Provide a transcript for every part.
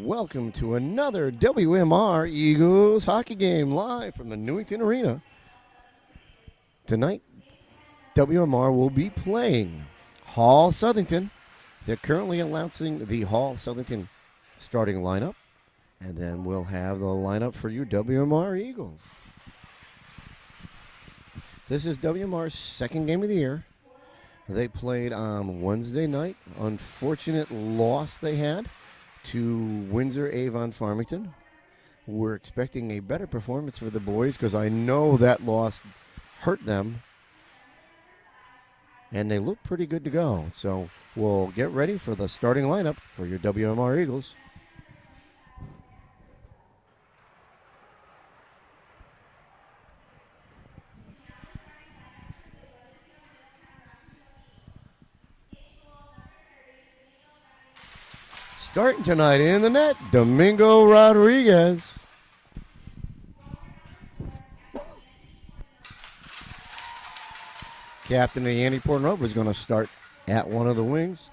Welcome to another WMR Eagles hockey game live from the Newington Arena. Tonight, WMR will be playing Hall-Southington. They're currently announcing the Hall-Southington starting lineup, and then we'll have the lineup for you WMR Eagles. This is WMR's second game of the year. They played on Wednesday night. Unfortunate loss they had to Windsor-Avon Farmington. We're expecting a better performance for the boys because I know that loss hurt them. And they look pretty good to go. So we'll get ready for the starting lineup for your WMR Eagles. Starting tonight in the net, Domingo Rodriguez. Captain Andy Portnova is going to start at one of the wings.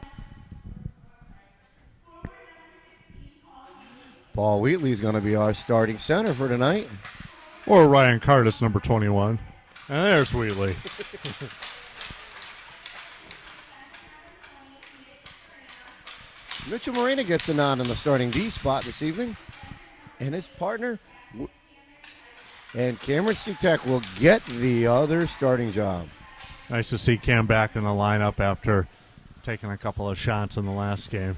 Paul Wheatley is going to be our starting center for tonight. Or Ryan Cardis, number 21. And there's Wheatley. Mitchell Morena gets a nod in the starting D spot this evening. And his partner, and Cameron Sutek, will get the other starting job. Nice to see Cam back in the lineup after taking a couple of shots in the last game.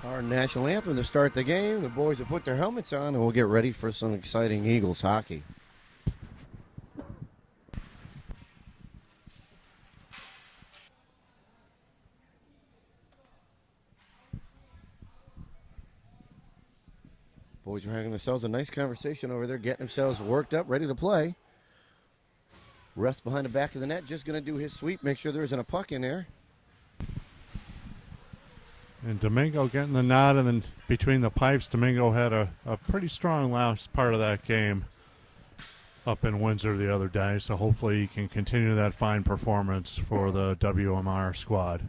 Our national anthem to start the game. The boys will put their helmets on and we'll get ready for some exciting Eagles hockey. Boys are having themselves a nice conversation over there, getting themselves worked up, ready to play. Russ behind the back of the net, just going to do his sweep, make sure there isn't a puck in there. And Domingo getting the nod, and then between the pipes, Domingo had a pretty strong last part of that game up in Windsor the other day, so hopefully he can continue that fine performance for the WMR squad.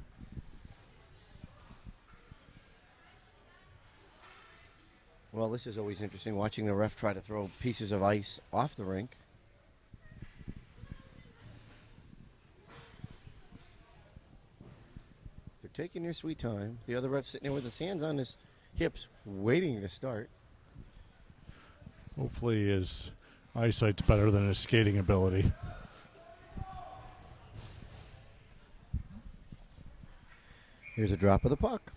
Well, this is always interesting, watching the ref try to throw pieces of ice off the rink. Taking your sweet time. The other ref sitting there with his hands on his hips, waiting to start. Hopefully his eyesight's better than his skating ability. Here's a drop of the puck.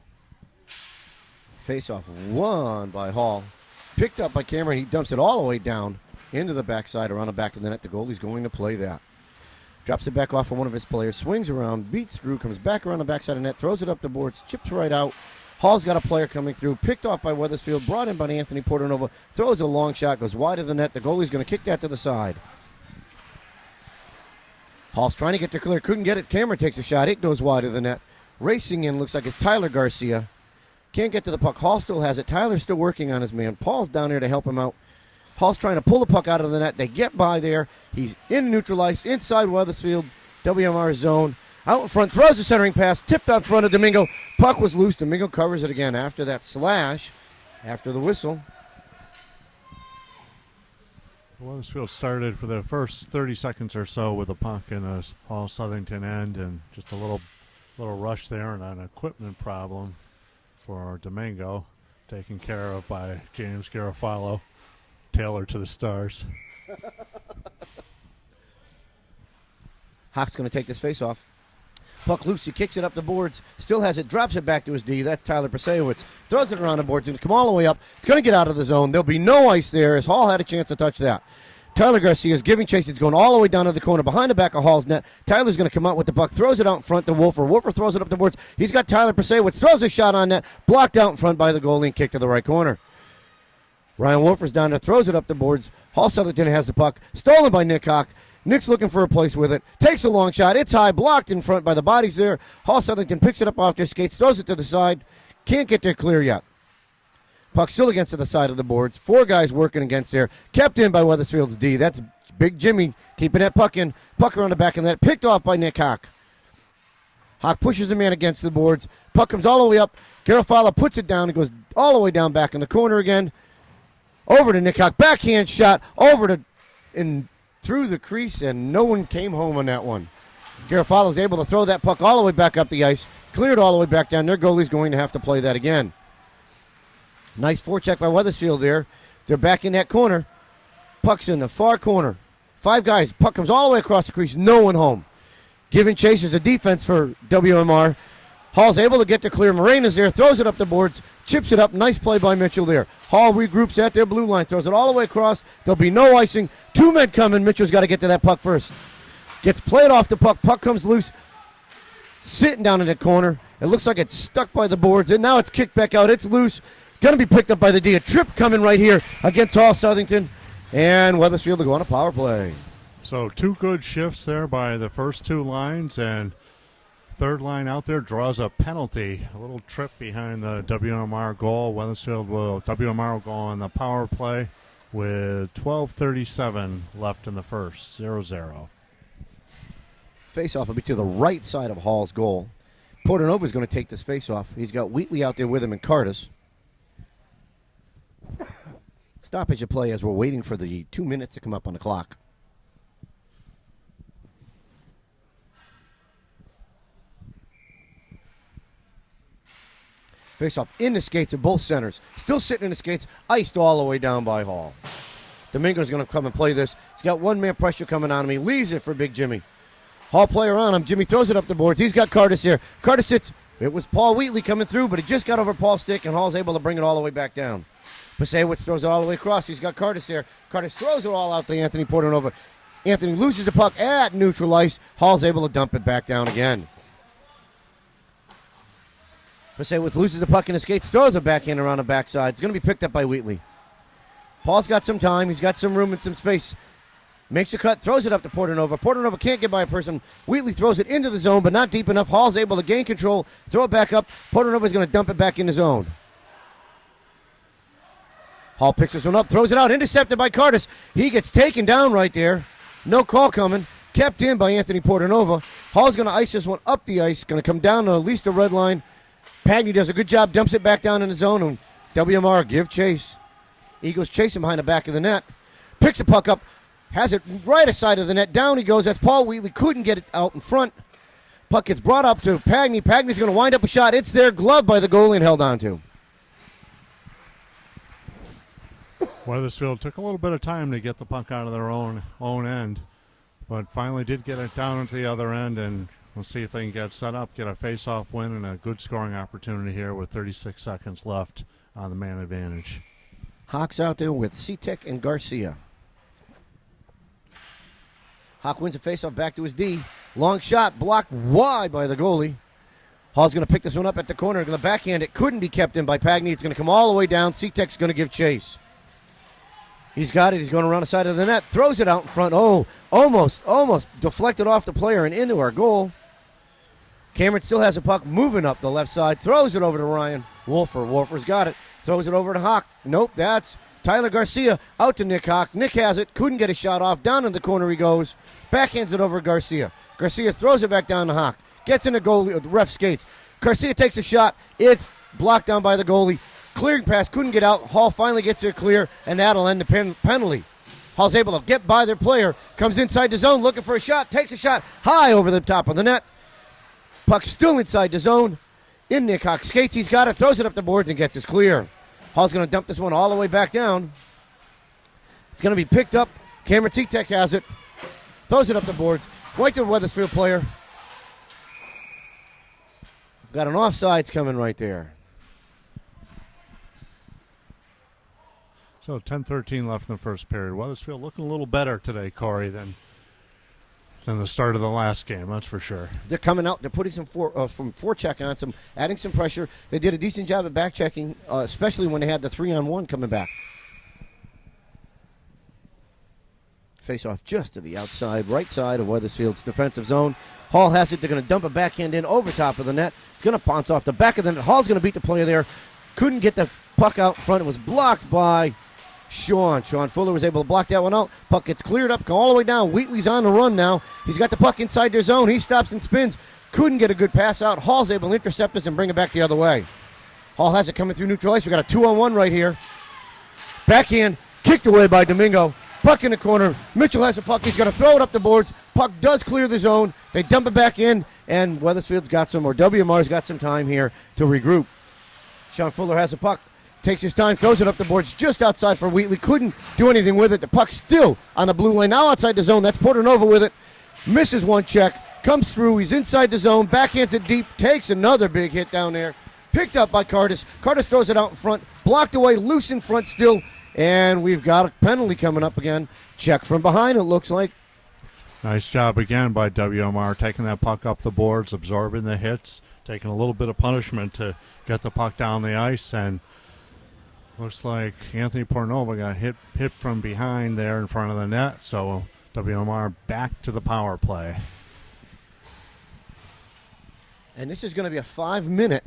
Face-off won by Hall. Picked up by Cameron. He dumps it all the way down into the backside around the back of the net. The goalie's going to play that. Drops it back off of one of his players, swings around, beats through, comes back around the backside of the net, throws it up the boards, chips right out. Hall's got a player coming through, picked off by Weathersfield, brought in by Anthony Portnova, throws a long shot, goes wide of the net. The goalie's going to kick that to the side. Hall's trying to get to clear, couldn't get it. Cameron takes a shot, it goes wide of the net. Racing in, looks like it's Tyler Garcia. Can't get to the puck. Hall still has it. Tyler's still working on his man. Paul's down there to help him out. Hall's trying to pull the puck out of the net. They get by there. He's in neutral ice, inside Weathersfield. WMR zone. Out in front, throws the centering pass, tipped out front of Domingo. Puck was loose. Domingo covers it again after that slash, after the whistle. Weathersfield started for the first 30 seconds or so with the puck in the Hall-Southington end, and just a little rush there and an equipment problem for Domingo, taken care of by James Garofalo, Taylor to the stars. Hawk's going to take this face-off. Puck loose, he kicks it up the boards, still has it, drops it back to his D. That's Tyler Prasewicz. Throws it around the boards, and come all the way up. It's going to get out of the zone. There'll be no ice there, as Hall had a chance to touch that. Tyler Garcia is giving chase. It's going all the way down to the corner behind the back of Hall's net. Tyler's going to come out with the puck, throws it out in front to Wolfer. Wolfer throws it up the boards. He's got Tyler Prasewicz, throws a shot on net, blocked out in front by the goalie and kicked to the right corner. Ryan Wolfer's down there, throws it up the boards. Hall-Southington has the puck, stolen by Nick Hawk. Nick's looking for a place with it. Takes a long shot. It's high, blocked in front by the bodies there. Hall-Southington picks it up off their skates, throws it to the side. Can't get there clear yet. Puck still against the side of the boards. 4 guys working against there. Kept in by Weathersfield's D. That's Big Jimmy keeping that puck in. Puck around the back of the net. Picked off by Nick Hawk. Hawk pushes the man against the boards. Puck comes all the way up. Garofalo puts it down. It goes all the way down back in the corner again. Over to Nick Hawk. Backhand shot. Over to... through the crease, and no one came home on that one. Garofalo's able to throw that puck all the way back up the ice, cleared all the way back down. Their goalie's going to have to play that again. Nice forecheck by Weathersfield there. They're back in that corner. Puck's in the far corner. 5 guys. Puck comes all the way across the crease. No one home. Giving chase is a defense for WMR. Hall's able to get to clear. Morena's there, throws it up the boards, chips it up. Nice play by Mitchell there. Hall regroups at their blue line, throws it all the way across. There'll be no icing. 2 men coming. Mitchell's got to get to that puck first. Gets played off the puck. Puck comes loose. Sitting down in the corner. It looks like it's stuck by the boards, and now it's kicked back out. It's loose. Going to be picked up by the D. A trip coming right here against Hall-Southington. And Weathersfield will go on a power play. So 2 good shifts there by the first 2 lines, and third line out there draws a penalty. A little trip behind the WMR goal. WMR will go on the power play with 12:37 left in the first. 0-0. Face-off will be to the right side of Hall's goal. Portanova's going to take this face-off. He's got Wheatley out there with him and Cardis. Stoppage of play as we're waiting for the 2 minutes to come up on the clock. Face-off in the skates of both centers. Still sitting in the skates, iced all the way down by Hall. Domingo's going to come and play this. He's got 1-man pressure coming on him. He leaves it for Big Jimmy. Hall player on him. Jimmy throws it up the boards. He's got Cardis here. Cardis sits. It was Paul Wheatley coming through, but he just got over Paul's stick, and Hall's able to bring it all the way back down. Pasewicz throws it all the way across. He's got Cardis here. Cardis throws it all out to Anthony Portanova. Anthony loses the puck at neutral ice. Hall's able to dump it back down again. Pasewicz loses the puck in the skates, throws it backhand around the backside. It's going to be picked up by Wheatley. Paul's got some time. He's got some room and some space. Makes a cut, throws it up to Portanova. Portanova can't get by a person. Wheatley throws it into the zone, but not deep enough. Hall's able to gain control, throw it back up. Portanova's going to dump it back in the zone. Hall picks this one up, throws it out, intercepted by Cardis. He gets taken down right there. No call coming. Kept in by Anthony Portanova. Hall's going to ice this one up the ice. Going to come down to at least the red line. Pagny does a good job, dumps it back down in the zone, and WMR give chase. Eagles chase him behind the back of the net. Picks the puck up, has it right aside of the net. Down he goes. That's Paul Wheatley. Couldn't get it out in front. Puck gets brought up to Pagny. Pagny's going to wind up a shot. It's there, gloved by the goalie and held on to. Weathersfield took a little bit of time to get the puck out of their own end, but finally did get it down into the other end, and we'll see if they can get set up, get a face-off win, and a good scoring opportunity here with 36 seconds left on the man advantage. Hawks out there with Cetek and Garcia. Hawk wins a face-off back to his D. Long shot, blocked wide by the goalie. Hall's going to pick this one up at the corner. Going to backhand it. Couldn't be kept in by Pagny. It's going to come all the way down. Cetek's going to give chase. He's got it. He's going around the side of the net. Throws it out in front. Oh, almost deflected off the player and into our goal. Cameron still has a puck moving up the left side. Throws it over to Ryan Wolfer. Wolfer's got it. Throws it over to Hawk. Nope, that's Tyler Garcia out to Nick Hawk. Nick has it, couldn't get a shot off. Down in the corner he goes. Backhands it over to Garcia. Garcia throws it back down to Hawk. Gets in the goalie, the ref skates. Garcia takes a shot. It's blocked down by the goalie. Clearing pass, couldn't get out. Hall finally gets there clear, and that'll end the penalty. Hall's able to get by their player, comes inside the zone looking for a shot, takes a shot high over the top of the net. Puck still inside the zone. In Nick Hawk skates, he's got it, throws it up the boards and gets us clear. Hall's going to dump this one all the way back down. It's going to be picked up. Cameron Seatek has it, throws it up the boards. Right to the Weathersfield player. Got an offsides coming right there. So 10-13 left in the first period. Weathersfield looking a little better today, Corey, than the start of the last game, that's for sure. They're coming out. They're putting some forecheck on some, adding some pressure. They did a decent job at back checking, especially when they had the 3-on-1 coming back. Face off just to the outside, right side of Weathersfield's defensive zone. Hall has it. They're going to dump a backhand in over top of the net. It's going to bounce off the back of the net. Hall's going to beat the player there. Couldn't get the puck out front. It was blocked by Sean Fuller was able to block that one out. Puck gets cleared up, go all the way down. Wheatley's on the run now. He's got the puck inside their zone. He stops and spins. Couldn't get a good pass out. Hall's able to intercept this and bring it back the other way. Hall has it coming through neutral ice. We got a 2-on-1 right here. Backhand, kicked away by Domingo. Puck in the corner. Mitchell has the puck. He's going to throw it up the boards. Puck does clear the zone. They dump it back in, and Weathersfield's got some, or WMR's got some time here to regroup. Sean Fuller has the puck. Takes his time, throws it up the boards just outside for Wheatley. Couldn't do anything with it. The puck's still on the blue line. Now outside the zone. That's Portanova with it. Misses one check. Comes through. He's inside the zone. Backhands it deep. Takes another big hit down there. Picked up by Cardis. Cardis throws it out in front. Blocked away. Loose in front still. And we've got a penalty coming up again. Check from behind, it looks like. Nice job again by WMR, taking that puck up the boards, absorbing the hits, taking a little bit of punishment to get the puck down the ice, and looks like Anthony Portanova got hit from behind there in front of the net, so WMR back to the power play. And this is going to be a 5-minute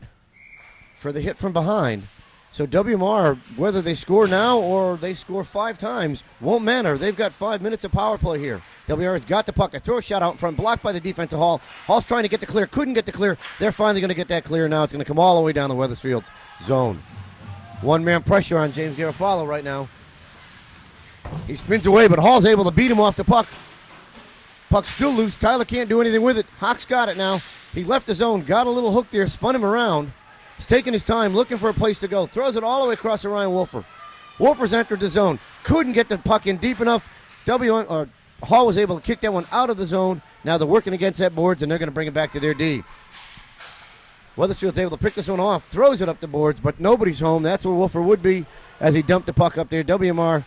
for the hit from behind. So WMR, whether they score now or they score 5 times, won't matter. They've got 5 minutes of power play here. WMR's got the puck. They throw a shot out in front, blocked by the defense of Hall. Hall's trying to get the clear, couldn't get the clear. They're finally going to get that clear now. It's going to come all the way down the Weathersfield's zone. One-man pressure on James Garofalo right now. He spins away, but Hall's able to beat him off the puck. Puck's still loose. Tyler can't do anything with it. Hawk's got it now. He left the zone, got a little hook there, spun him around. He's taking his time, looking for a place to go. Throws it all the way across to Ryan Wolfer. Wolfer's entered the zone. Couldn't get the puck in deep enough. Hall was able to kick that one out of the zone. Now they're working against that boards, and they're going to bring it back to their D. Weathersfield's able to pick this one off. Throws it up the boards, but nobody's home. That's where Wolfer would be as he dumped the puck up there. WMR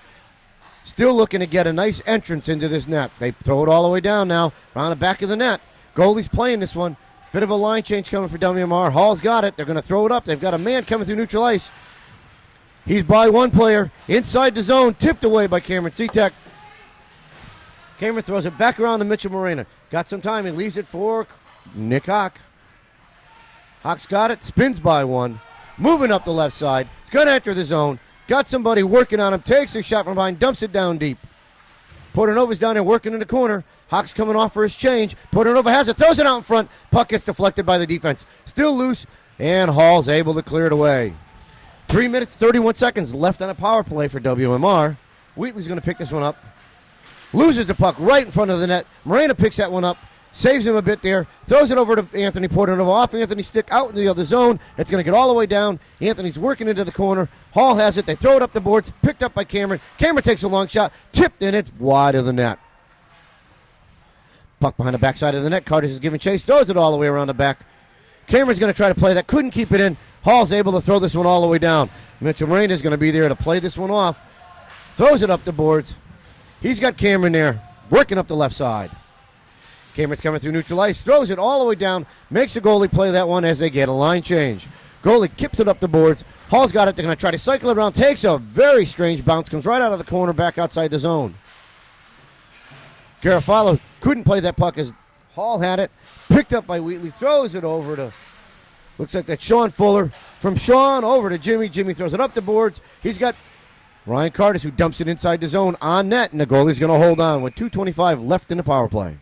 still looking to get a nice entrance into this net. They throw it all the way down now, around the back of the net. Goalie's playing this one. Bit of a line change coming for WMR. Hall's got it. They're going to throw it up. They've got a man coming through neutral ice. He's by one player. Inside the zone. Tipped away by Cameron Seatek. Cameron throws it back around to Mitchell Morena. Got some time. He leaves it for Nick Hawk. Hawk's got it. Spins by one. Moving up the left side. He's going to enter the zone. Got somebody working on him. Takes a shot from behind. Dumps it down deep. Portanova's down there working in the corner. Hawk's coming off for his change. Portanova has it, throws it out in front. Puck gets deflected by the defense. Still loose, and Hall's able to clear it away. 3 minutes, 31 seconds left on a power play for WMR. Wheatley's going to pick this one up. Loses the puck right in front of the net. Morena picks that one up. Saves him a bit there. Throws it over to Anthony Portanova. Off Anthony's stick out in the other zone. It's going to get all the way down. Anthony's working into the corner. Hall has it. They throw it up the boards. Picked up by Cameron. Cameron takes a long shot. Tipped, and it's wide of the net. Puck behind the backside of the net. Cardis is giving chase. Throws it all the way around the back. Cameron's going to try to play that. Couldn't keep it in. Hall's able to throw this one all the way down. Mitchell Morena is going to be there to play this one off. Throws it up the boards. He's got Cameron there. Working up the left side. Cameron's coming through neutral ice, throws it all the way down, makes the goalie play that one as they get a line change. Goalie kips it up the boards. Hall's got it. They're going to try to cycle it around. Takes a very strange bounce. Comes right out of the corner, back outside the zone. Garofalo couldn't play that puck as Hall had it. Picked up by Wheatley. Throws it over to, looks like that's Sean Fuller. From Sean over to Jimmy. Jimmy throws it up the boards. He's got Ryan Curtis, who dumps it inside the zone on net, and the goalie's going to hold on with 2:25 left in the power play.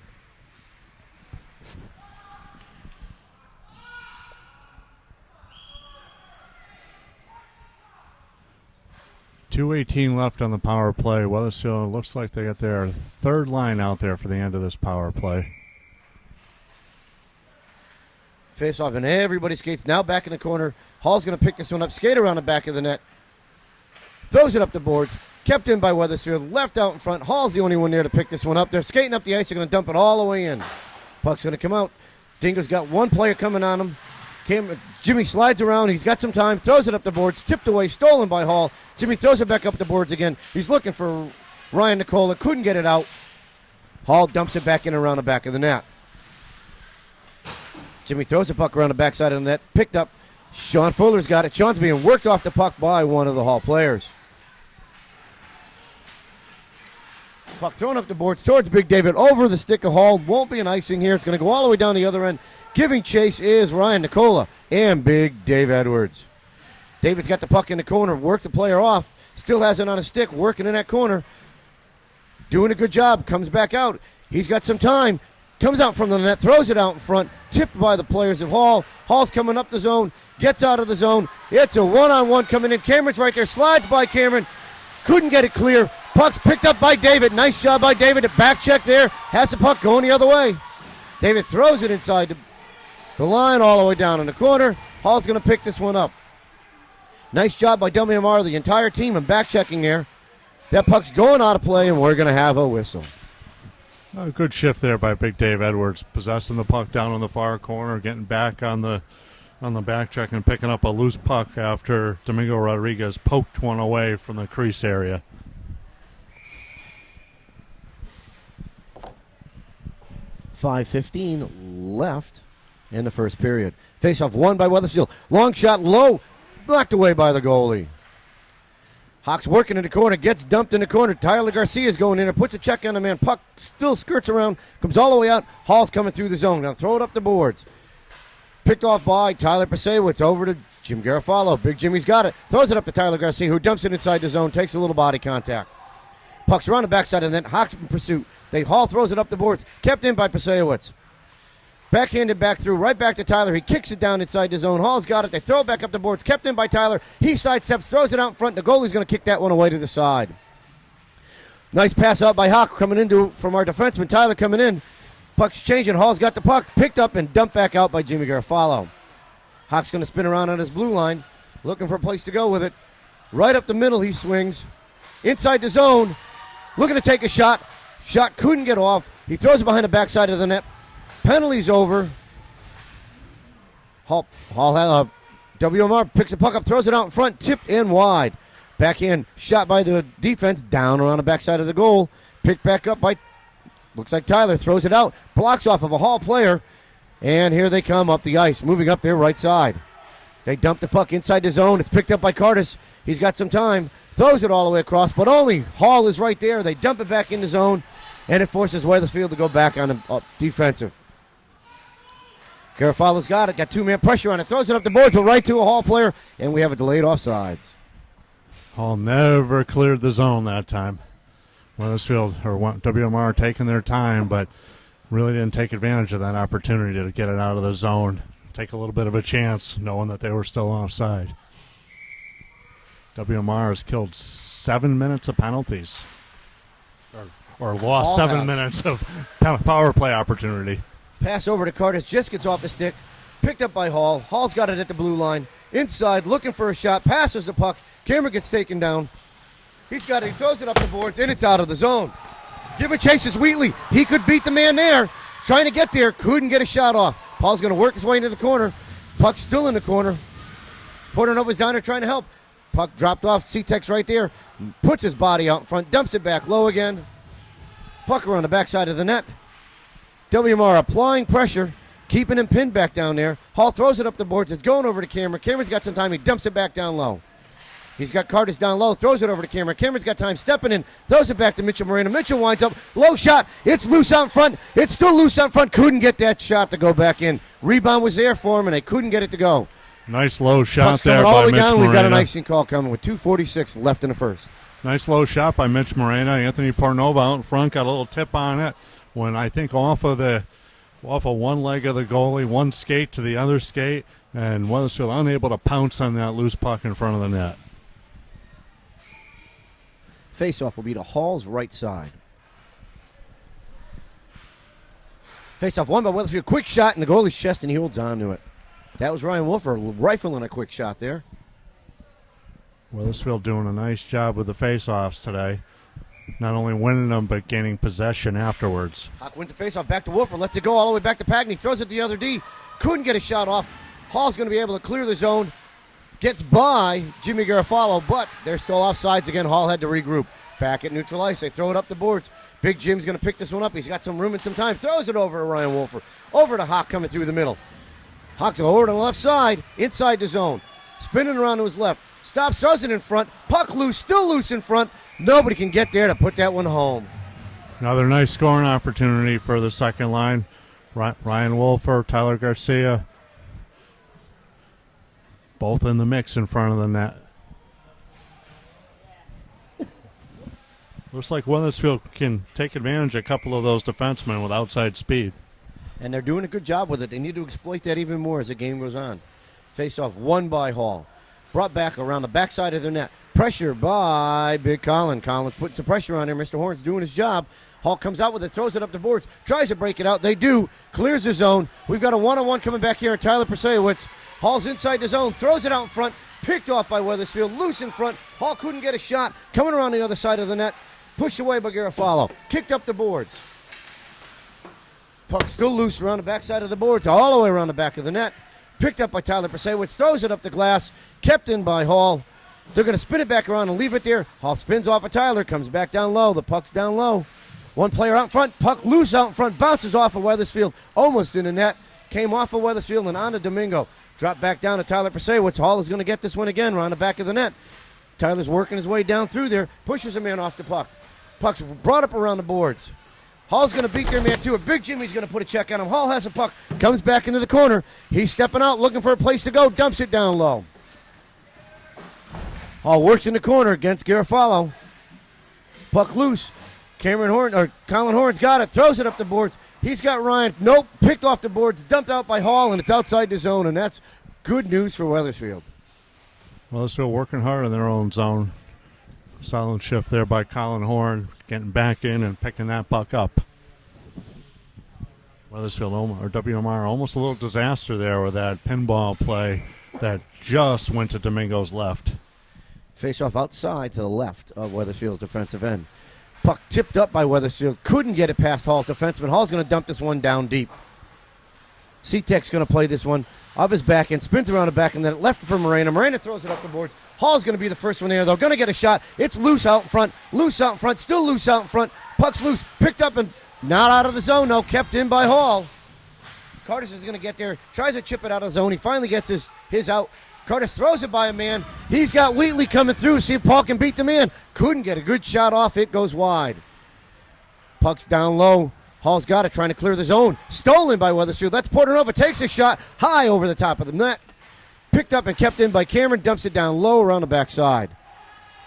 .218 left on the power play. Weathersfield looks like they got their third line out there for the end of this power play. Face off, and everybody skates now back in the corner. Hall's going to pick this one up, skate around the back of the net, throws it up the boards, kept in by Weathersfield, left out in front. Hall's the only one there to pick this one up. They're skating up the ice. They're going to dump it all the way in. Puck's going to come out. Dingo's got one player coming on him. Jimmy slides around. He's got some time, throws it up the boards, tipped away, stolen by Hall. Jimmy throws it back up the boards again. He's looking for Ryan Nicola, couldn't get it out. Hall dumps it back in around the back of the net. Jimmy throws the puck around the backside of the net, picked up. Sean Fuller's got it. Sean's being worked off the puck by one of the Hall players. Puck thrown up the boards towards Big David, over the stick of Hall. Won't be an icing here. It's going to go all the way down the other end. Giving chase is Ryan Nicola and Big Dave Edwards. David's got the puck in the corner, works the player off, still has it on a stick, working in that corner. Doing a good job, comes back out. He's got some time, comes out from the net, throws it out in front, tipped by the players of Hall. Hall's coming up the zone, gets out of the zone. It's a one-on-one coming in. Cameron's right there, slides by Cameron. Couldn't get it clear. Puck's picked up by David. Nice job by David. A back check there. Has the puck going the other way. David throws it inside the line all the way down in the corner. Hall's going to pick this one up. Nice job by WMR, the entire team, and back checking there. That puck's going out of play, and we're going to have a whistle. A good shift there by Big Dave Edwards, possessing the puck down on the far corner, getting back on the back check and picking up a loose puck after Domingo Rodriguez poked one away from the crease area. .5:15 left in the first period. Face-off won by Weathersfield. Long shot, low, knocked away by the goalie. Hawks working in the corner, gets dumped in the corner. Tyler Garcia's going in there, puts a check on the man. Puck still skirts around, comes all the way out. Hall's coming through the zone. Now throw it up the boards. Picked off by Tyler Pasewicz over to Jim Garofalo. Big Jimmy's got it. Throws it up to Tyler Garcia, who dumps it inside the zone, takes a little body contact. Puck's around the backside and then Hawks in pursuit. Hall throws it up the boards, kept in by Pasewicz. Backhanded back through, right back to Tyler. He kicks it down inside the zone. Hall's got it. They throw it back up the boards, kept in by Tyler. He sidesteps, throws it out in front. The goalie's going to kick that one away to the side. Nice pass out by Hawk coming into from our defenseman. Tyler coming in. Puck's changing. Hall's got the puck, picked up and dumped back out by Jimmy Garofalo. Hawk's going to spin around on his blue line, looking for a place to go with it. Right up the middle he swings. Inside the zone, looking to take a shot. Shot couldn't get off. He throws it behind the backside of the net. Penalty's over. WMR picks the puck up, throws it out in front, tipped in wide. Backhand shot by the defense, down around the backside of the goal. Picked back up by, looks like Tyler, throws it out, blocks off of a Hall player. And here they come up the ice, moving up their right side. They dump the puck inside the zone. It's picked up by Curtis. He's got some time, throws it all the way across, but only Hall is right there. They dump it back in the zone, and it forces Weathersfield to go back on the defensive. Garofalo's got it, got two-man pressure on it, throws it up the boards, but right to a Hall player, and we have a delayed offsides. Hall never cleared the zone that time. Weathersfield, or WMR, taking their time, but really didn't take advantage of that opportunity to get it out of the zone. Take a little bit of a chance, knowing that they were still offside. WMR has killed 7 minutes of penalties, or lost 7 minutes of power play opportunity. Pass over to Curtis, just gets off the stick, picked up by Hall. Hall's got it at the blue line, inside, looking for a shot, passes the puck. Cameron gets taken down. He's got it, he throws it up the boards, and it's out of the zone. Give it chase is Wheatley. He could beat the man there. Trying to get there, couldn't get a shot off. Paul's going to work his way into the corner. Puck's still in the corner. Porternova's down there trying to help. Puck dropped off, C-Tex right there. Puts his body out in front, dumps it back low again. Puck around the backside of the net. WMR applying pressure, keeping him pinned back down there. Hall throws it up the boards. It's going over to Cameron. Cameron's got some time. He dumps it back down low. He's got Curtis down low, throws it over to Cameron. Cameron's got time, stepping in, throws it back to Mitchell Moreno. Mitchell winds up, low shot. It's loose out front. It's still loose out front. Couldn't get that shot to go back in. Rebound was there for him, and they couldn't get it to go. Nice low shot Puck's there coming all by the way Mitch down. Moreno. We've got an icing call coming with 2:46 left in the first. Nice low shot by Mitch Morena. Anthony Pornova out in front got a little tip on it when I think off of one leg of the goalie, one skate to the other skate, and Wethersfield unable to pounce on that loose puck in front of the net. Face-off will be to Hall's right side. Face-off won by Wethersfield. Quick shot in the goalie's chest, and he holds on to it. That was Ryan Wolfer rifling a quick shot there. Wethersfield doing a nice job with the face-offs today. Not only winning them, but gaining possession afterwards. Hawk wins the face-off back to Wolfer. Lets it go all the way back to Pagney. Throws it to the other D. Couldn't get a shot off. Hall's going to be able to clear the zone. Gets by Jimmy Garofalo, but they're still offsides again. Hall had to regroup. Back at neutral ice. They throw it up the boards. Big Jim's going to pick this one up. He's got some room and some time. Throws it over to Ryan Wolfer. Over to Hawk coming through the middle. Hawk's over to the left side. Inside the zone. Spinning around to his left. Stops, throws it in front. Puck loose, still loose in front. Nobody can get there to put that one home. Another nice scoring opportunity for the second line. Ryan Wolfer, Tyler Garcia, both in the mix in front of the net. Looks like Wethersfield can take advantage of a couple of those defensemen with outside speed. And they're doing a good job with it. They need to exploit that even more as the game goes on. Face-off won by Hall. Brought back around the backside of their net. Pressure by Big Colin. Collins putting some pressure on there. Mr. Horn's doing his job. Hall comes out with it, throws it up the boards, tries to break it out. They do. Clears the zone. We've got a one-on-one coming back here. Tyler Prasewicz. Hall's inside the zone, throws it out in front. Picked off by Wethersfield. Loose in front. Hall couldn't get a shot. Coming around the other side of the net. Pushed away by Garofalo. Kicked up the boards. Puck still loose around the backside of the boards, all the way around the back of the net. Picked up by Tyler Prasewicz, throws it up the glass, kept in by Hall. They're going to spin it back around and leave it there. Hall spins off of Tyler, comes back down low. The puck's down low. One player out front, puck loose out in front, bounces off of Wethersfield, almost in the net. Came off of Wethersfield and on to Domingo. Dropped back down to Tyler Prasewicz. Hall is going to get this one again around the back of the net. Tyler's working his way down through there, pushes a man off the puck. Puck's brought up around the boards. Hall's going to beat their man to it. Big Jimmy's going to put a check on him. Hall has a puck. Comes back into the corner. He's stepping out, looking for a place to go. Dumps it down low. Hall works in the corner against Garofalo. Puck loose. Colin Horn's got it. Throws it up the boards. He's got Ryan. Nope. Picked off the boards. Dumped out by Hall, and it's outside the zone, and that's good news for Wethersfield. Well, they're still working hard in their own zone. Solid shift there by Colin Horn, getting back in and picking that puck up. Wethersfield or WMR almost a little disaster there with that pinball play that just went to Domingo's left. Face off outside to the left of Wethersfield's defensive end. Puck tipped up by Wethersfield. Couldn't get it past Hall's defenseman. Hall's going to dump this one down deep. C-Tech's going to play this one off his back end, spins around the back, and then left for Morena. Morena throws it up the boards. Hall's going to be the first one there. They're going to get a shot. It's loose out in front. Loose out in front. Still loose out in front. Puck's loose. Picked up and not out of the zone. No, kept in by Hall. Curtis is going to get there. Tries to chip it out of the zone. He finally gets his out. Curtis throws it by a man. He's got Wheatley coming through. See if Paul can beat the man. Couldn't get a good shot off. It goes wide. Puck's down low. Hall's got it, trying to clear the zone. Stolen by Wethersfield. That's Portanova. Takes a shot high over the top of the net. Picked up and kept in by Cameron. Dumps it down low around the backside.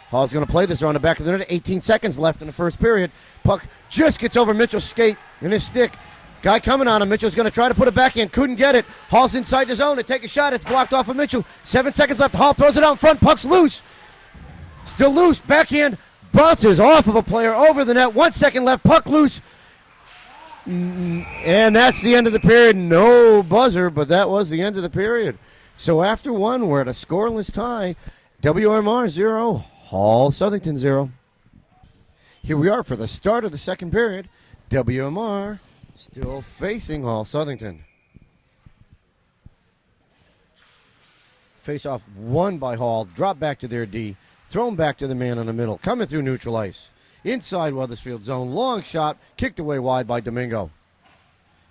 Hall's going to play this around the back of the net. 18 seconds left in the first period. Puck just gets over Mitchell's skate and his stick. Guy coming on him. Mitchell's going to try to put it back in. Couldn't get it. Hall's inside the zone to take a shot. It's blocked off of Mitchell. 7 seconds left. Hall throws it out in front. Puck's loose. Still loose. Backhand. Bounces off of a player over the net. 1 second left. Puck loose. And that's the end of the period. No buzzer, but that was the end of the period. So after one, we're at a scoreless tie. WMR 0, Hall-Southington 0. Here we are for the start of the second period. WMR still facing Hall-Southington. Face-off won by Hall. Drop back to their D. Thrown back to the man in the middle. Coming through neutral ice. Inside Wethersfield zone. Long shot. Kicked away wide by Domingo.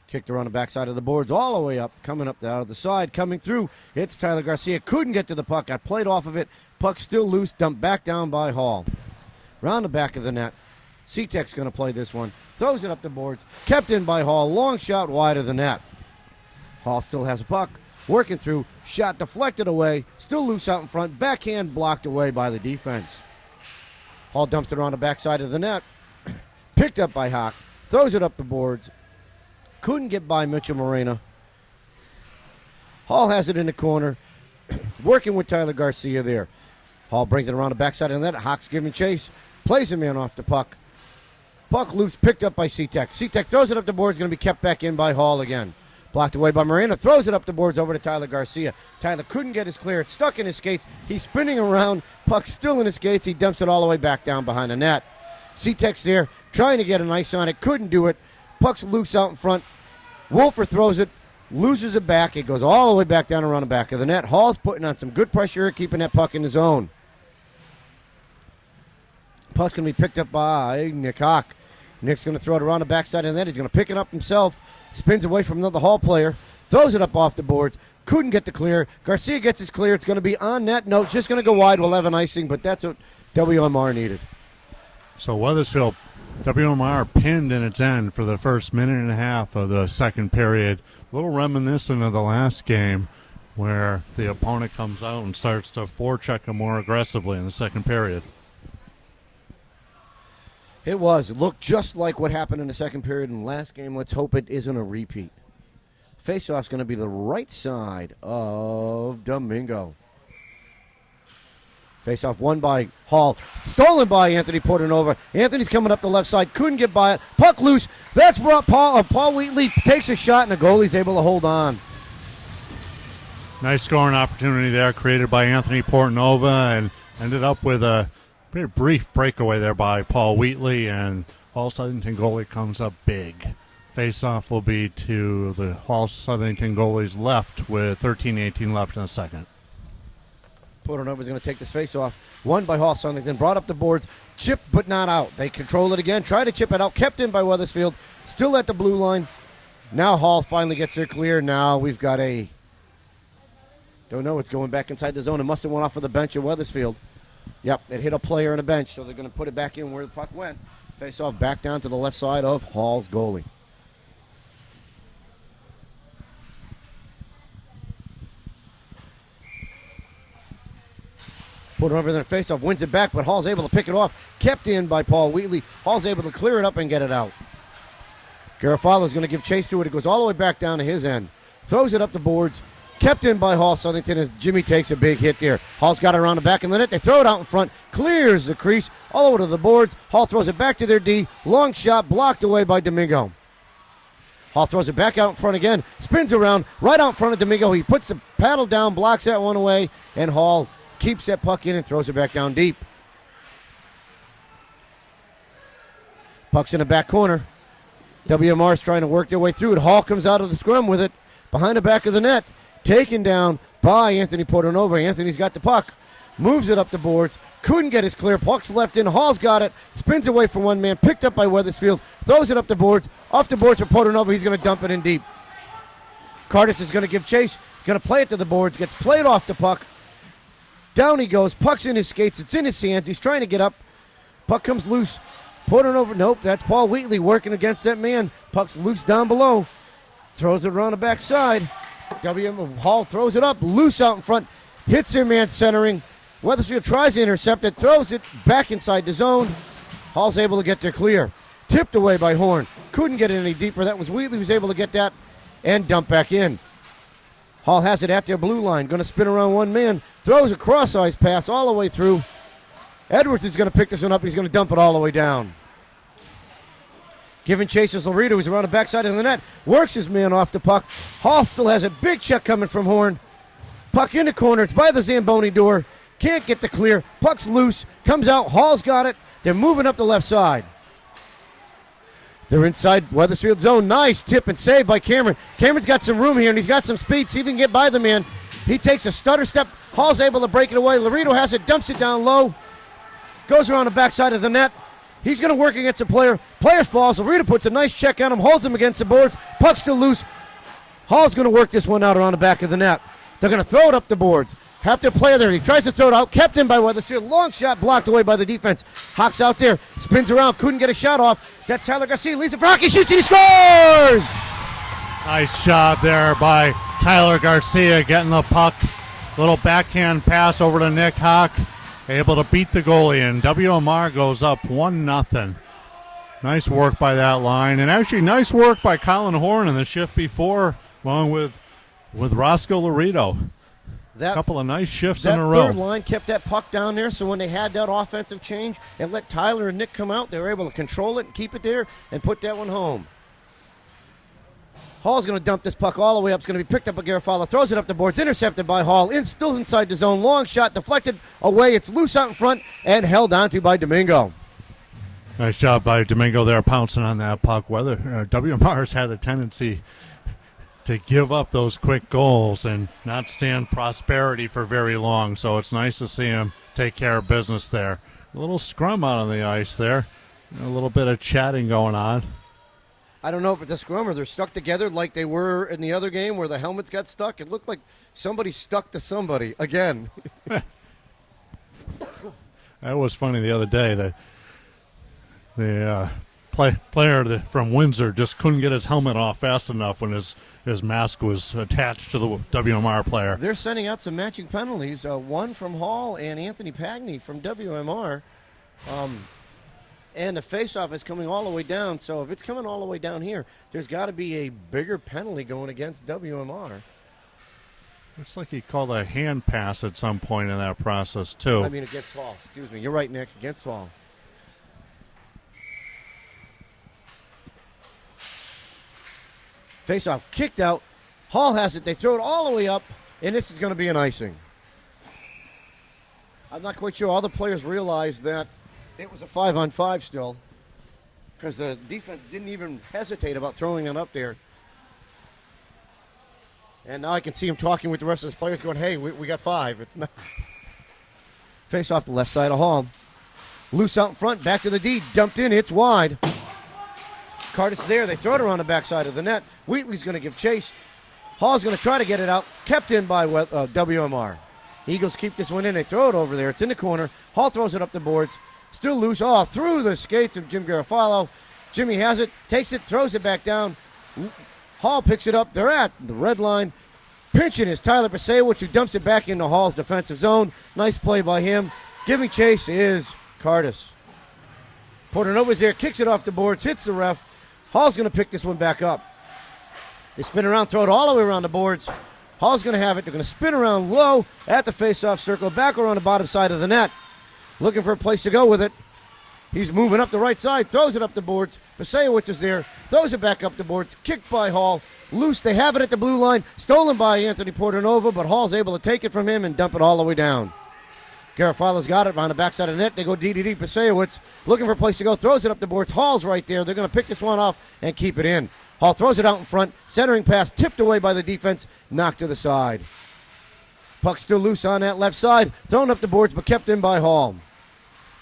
Kicked around the backside of the boards all the way up. Coming up out of the side. Coming through. It's Tyler Garcia. Couldn't get to the puck. Got played off of it. Puck still loose. Dumped back down by Hall. Round the back of the net. C-Tech's going to play this one. Throws it up the boards. Kept in by Hall. Long shot wide of the net. Hall still has a puck. Working through. Shot deflected away. Still loose out in front. Backhand blocked away by the defense. Hall dumps it around the backside of the net. Picked up by Hawk. Throws it up the boards. Couldn't get by Mitchell Moreno. Hall has it in the corner. Working with Tyler Garcia there. Hall brings it around the backside of the net. Hawk's giving chase. Plays a man off the puck. Puck loose, picked up by C-Tech. C-Tech throws it up the boards, going to be kept back in by Hall again. Blocked away by Moreno, throws it up the boards over to Tyler Garcia. Tyler couldn't get his clear. It's stuck in his skates. He's spinning around. Puck still in his skates. He dumps it all the way back down behind the net. C-Tech's there, trying to get an ice on it. Couldn't do it. Puck's loose out in front. Wolfer throws it, loses it back. It goes all the way back down around the back of the net. Hall's putting on some good pressure, keeping that puck in the zone. Puck's going to be picked up by Nick Hawk. Nick's going to throw it around the backside of the net. He's going to pick it up himself. Spins away from another Hall player. Throws it up off the boards. Couldn't get the clear. Garcia gets his clear. It's going to be on net. No, just going to go wide. We'll have an icing, but that's what WMR needed. So Weathersfield, WMR pinned in its end for the first minute and a half of the second period. A little reminiscent of the last game where the opponent comes out and starts to forecheck them more aggressively in the second period. It was. It looked just like what happened in the second period in the last game. Let's hope it isn't a repeat. Face-off's going to be the right side of Domingo. Face-off won by Hall. Stolen by Anthony Portanova. Anthony's coming up the left side. Couldn't get by it. Puck loose. That's brought Paul Wheatley takes a shot, and the goalie's able to hold on. Nice scoring opportunity there created by Anthony Portanova, and ended up with a very brief breakaway there by Paul Wheatley, and Hall-Southington goalie comes up big. Face-off will be to the Hall-Southington goalie's left with 13:18 left in the second. Portanova's going to take this face-off. Won by Hall-Southington. Brought up the boards. Chipped but not out. They control it again. Try to chip it out. Kept in by Weathersfield. Still at the blue line. Now Hall finally gets their clear. Now we've got a... Don't know. It's going back inside the zone. It must have went off of the bench at Weathersfield. Yep, it hit a player on the bench, so they're going to put it back in where the puck went. Face-off back down to the left side of Hall's goalie. Put it over there, face-off, wins it back, but Hall's able to pick it off. Kept in by Paul Wheatley. Hall's able to clear it up and get it out. Garofalo's going to give chase to it. It goes all the way back down to his end. Throws it up the boards. Kept in by Hall-Southington as Jimmy takes a big hit there. Hall's got it around the back of the net. They throw it out in front. Clears the crease all over to the boards. Hall throws it back to their D. Long shot blocked away by Domingo. Hall throws it back out in front again. Spins around right out in front of Domingo. He puts the paddle down, blocks that one away, and Hall keeps that puck in and throws it back down deep. Puck's in the back corner. WMR's trying to work their way through it. Hall comes out of the scrum with it behind the back of the net. Taken down by Anthony Portanova. Anthony's got the puck. Moves it up the boards. Couldn't get his clear. Puck's left in. Hall's got it. Spins away from one man. Picked up by Weathersfield. Throws it up the boards. Off the boards for Portanova. He's going to dump it in deep. Cardis is going to give chase. Going to play it to the boards. Gets played off the puck. Down he goes. Puck's in his skates. It's in his hands. He's trying to get up. Puck comes loose. Portanova. Nope. That's Paul Wheatley working against that man. Puck's loose down below. Throws it around the backside. Hall throws it up, loose out in front, hits their man centering. Weathersfield tries to intercept it, throws it back inside the zone. Hall's able to get their clear. Tipped away by Horn. Couldn't get it any deeper. That was Wheatley who was able to get that and dump back in. Hall has it at their blue line. Going to spin around one man. Throws a cross-ice pass all the way through. Edwards is going to pick this one up. He's going to dump it all the way down. Giving chase is Laredo, who's around the backside of the net. Works his man off the puck. Hall still has a big check coming from Horn. Puck in the corner. It's by the Zamboni door. Can't get the clear. Puck's loose. Comes out. Hall's got it. They're moving up the left side. They're inside Weathersfield zone. Nice tip and save by Cameron. Cameron's got some room here, and he's got some speed. See if he can get by the man. He takes a stutter step. Hall's able to break it away. Laredo has it. Dumps it down low. Goes around the backside of the net. He's going to work against a player. Player falls. Laredo puts a nice check on him, holds him against the boards. Puck's still loose. Hall's going to work this one out around the back of the net. They're going to throw it up the boards. Have their player there. He tries to throw it out. Kept in by Weathersfield. Long shot blocked away by the defense. Hawk's out there. Spins around. Couldn't get a shot off. That's Tyler Garcia. Leads it for Hawk. He shoots and he scores! Nice job there by Tyler Garcia getting the puck. Little backhand pass over to Nick Hawk. able to beat the goalie, and WMR goes up 1-0. Nice work by that line, and actually nice work by Colin Horn in the shift before, along with Roscoe Laredo. A couple of nice shifts in a row. That third line kept that puck down there, so when they had that offensive change and let Tyler and Nick come out, they were able to control it and keep it there and put that one home. Hall's going to dump this puck all the way up. It's going to be picked up by Garofalo. Throws it up the boards. Intercepted by Hall. Still inside the zone. Long shot. Deflected away. It's loose out in front and held onto by Domingo. Nice job by Domingo there, pouncing on that puck. WMR's had a tendency to give up those quick goals and not stand prosperity for very long, so it's nice to see him take care of business there. A little scrum out on the ice there. A little bit of chatting going on. I don't know if it's a scrum or they're stuck together like they were in the other game where the helmets got stuck. It looked like somebody stuck to somebody again. That was funny the other day. The player from Windsor just couldn't get his helmet off fast enough when his mask was attached to the WMR player. They're sending out some matching penalties, one from Hall and Anthony Pagney from WMR. And the faceoff is coming all the way down, so if it's coming all the way down here, there's got to be a bigger penalty going against WMR. Looks like he called a hand pass at some point in that process, too. I mean, against Hall. Excuse me. You're right, Nick. Against Hall. Faceoff kicked out. Hall has it. They throw it all the way up, and this is going to be an icing. I'm not quite sure all the players realize that it was a 5-on-5 still because the defense didn't even hesitate about throwing it up there. And now I can see him talking with the rest of his players going, hey, we got 5. It's not. Face off the left side of Hall. Loose out in front, back to the D, dumped in, it's wide. Cardis there, they throw it around the backside of the net. Wheatley's going to give chase. Hall's going to try to get it out, kept in by WMR. Eagles keep this one in, they throw it over there, it's in the corner. Hall throws it up the boards, still loose, through the skates of Jim Garofalo. Jimmy has it, takes it, throws it back down. Hall picks it up, they're at the red line. Pinching is Tyler Pasewicz, who dumps it back into Hall's defensive zone. Nice play by him. Giving chase is Cardis. Portanova's there, kicks it off the boards, hits the ref. Hall's going to pick this one back up. They spin around, throw it all the way around the boards. Hall's going to have it. They're going to spin around low at the face-off circle, back around the bottom side of the net. Looking for a place to go with it. He's moving up the right side, throws it up the boards. Pasewicz is there, throws it back up the boards. Kicked by Hall. Loose, they have it at the blue line. Stolen by Anthony Portanova, but Hall's able to take it from him and dump it all the way down. Garofalo's got it on the backside of the net. They go DDD. Pasewicz looking for a place to go. Throws it up the boards. Hall's right there. They're going to pick this one off and keep it in. Hall throws it out in front. Centering pass tipped away by the defense. Knocked to the side. Puck still loose on that left side. Thrown up the boards but kept in by Hall.